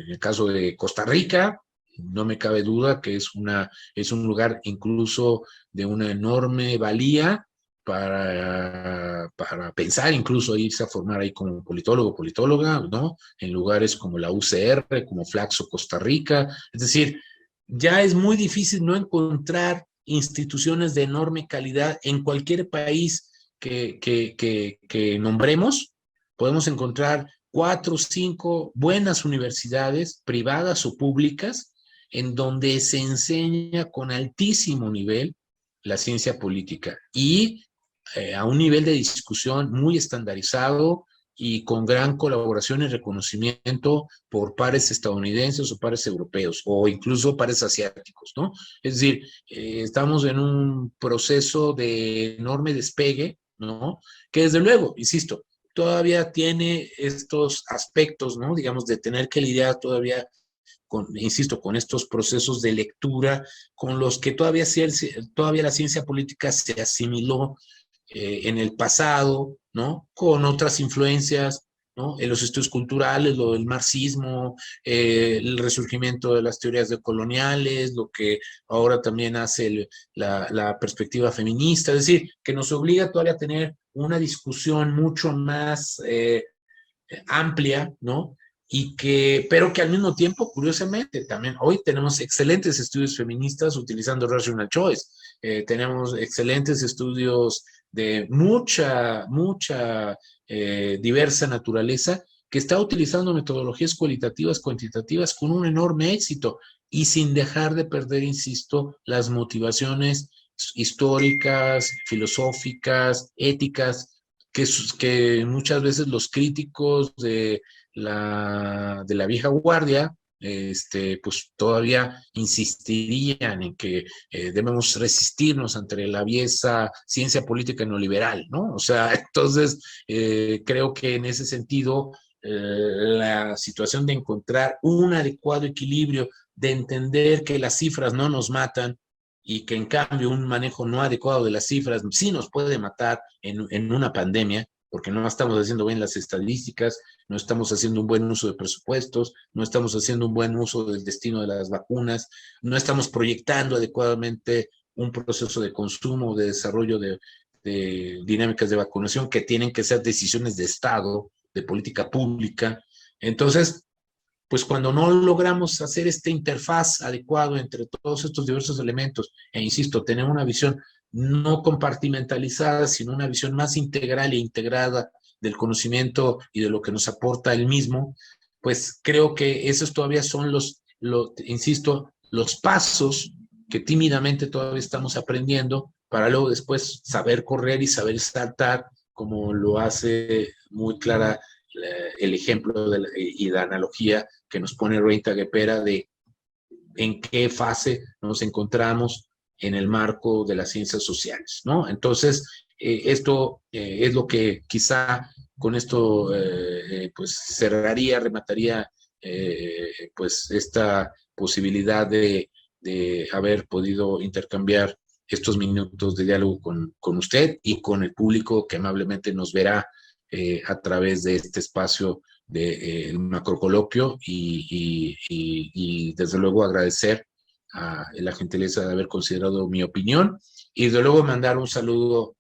el caso de Costa Rica, no me cabe duda que es un lugar incluso de una enorme valía para pensar, incluso irse a formar ahí como politólogo, politóloga, ¿no? En lugares como la UCR, como Flaxo, Costa Rica. Es decir, ya es muy difícil no encontrar instituciones de enorme calidad en cualquier país que nombremos. Podemos encontrar 4 o 5 buenas universidades, privadas o públicas, en donde se enseña con altísimo nivel la ciencia política y a un nivel de discusión muy estandarizado y con gran colaboración y reconocimiento por pares estadounidenses o pares europeos o incluso pares asiáticos, ¿no? Es decir, estamos en un proceso de enorme despegue, ¿no? Que desde luego, insisto, todavía tiene estos aspectos, ¿no? Digamos, de tener que lidiar todavía insisto, con estos procesos de lectura con los que todavía la ciencia política se asimiló en el pasado, ¿no? Con otras influencias, ¿no? En los estudios culturales, lo del marxismo, el resurgimiento de las teorías decoloniales, lo que ahora también hace la perspectiva feminista, es decir, que nos obliga todavía a tener una discusión mucho más amplia, ¿no? Pero que al mismo tiempo, curiosamente, también hoy tenemos excelentes estudios feministas utilizando Rational Choice, tenemos excelentes estudios de mucha diversa naturaleza que está utilizando metodologías cualitativas, cuantitativas con un enorme éxito y sin dejar de perder, insisto, las motivaciones históricas, filosóficas, éticas, que muchas veces los críticos de la vieja guardia, pues todavía insistirían en que debemos resistirnos ante la vieja ciencia política neoliberal, ¿no? O sea, entonces creo que en ese sentido la situación de encontrar un adecuado equilibrio, de entender que las cifras no nos matan y que en cambio un manejo no adecuado de las cifras sí nos puede matar en una pandemia, porque no estamos haciendo bien las estadísticas, no estamos haciendo un buen uso de presupuestos, no estamos haciendo un buen uso del destino de las vacunas, no estamos proyectando adecuadamente un proceso de consumo, de desarrollo de dinámicas de vacunación que tienen que ser decisiones de Estado, de política pública. Entonces, pues cuando no logramos hacer esta interfaz adecuado entre todos estos diversos elementos, e insisto, tener una visión no compartimentalizada, sino una visión más integral e integrada del conocimiento y de lo que nos aporta el mismo, pues creo que esos todavía son insisto, los pasos que tímidamente todavía estamos aprendiendo para luego después saber correr y saber saltar, como lo hace muy clara el ejemplo y la analogía que nos pone Reita Gepera de en qué fase nos encontramos en el marco de las ciencias sociales, ¿no? Entonces, esto es lo que quizá con esto pues cerraría, remataría pues esta posibilidad de haber podido intercambiar estos minutos de diálogo con usted y con el público que amablemente nos verá a través de este espacio del macrocoloquio y desde luego agradecer a la gentileza de haber considerado mi opinión y desde luego mandar un saludo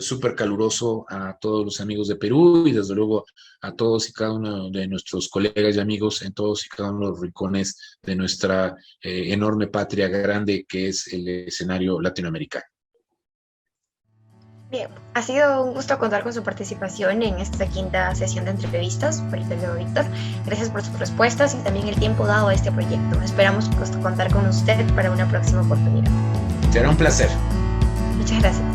súper caluroso a todos los amigos de Perú y desde luego a todos y cada uno de nuestros colegas y amigos en todos y cada uno de los rincones de nuestra enorme patria grande que es el escenario latinoamericano. Bien, ha sido un gusto contar con su participación en esta quinta sesión de entrevistas por el querido Víctor. Gracias por sus respuestas y también el tiempo dado a este proyecto. Esperamos contar con usted para una próxima oportunidad. Será un placer. Muchas gracias.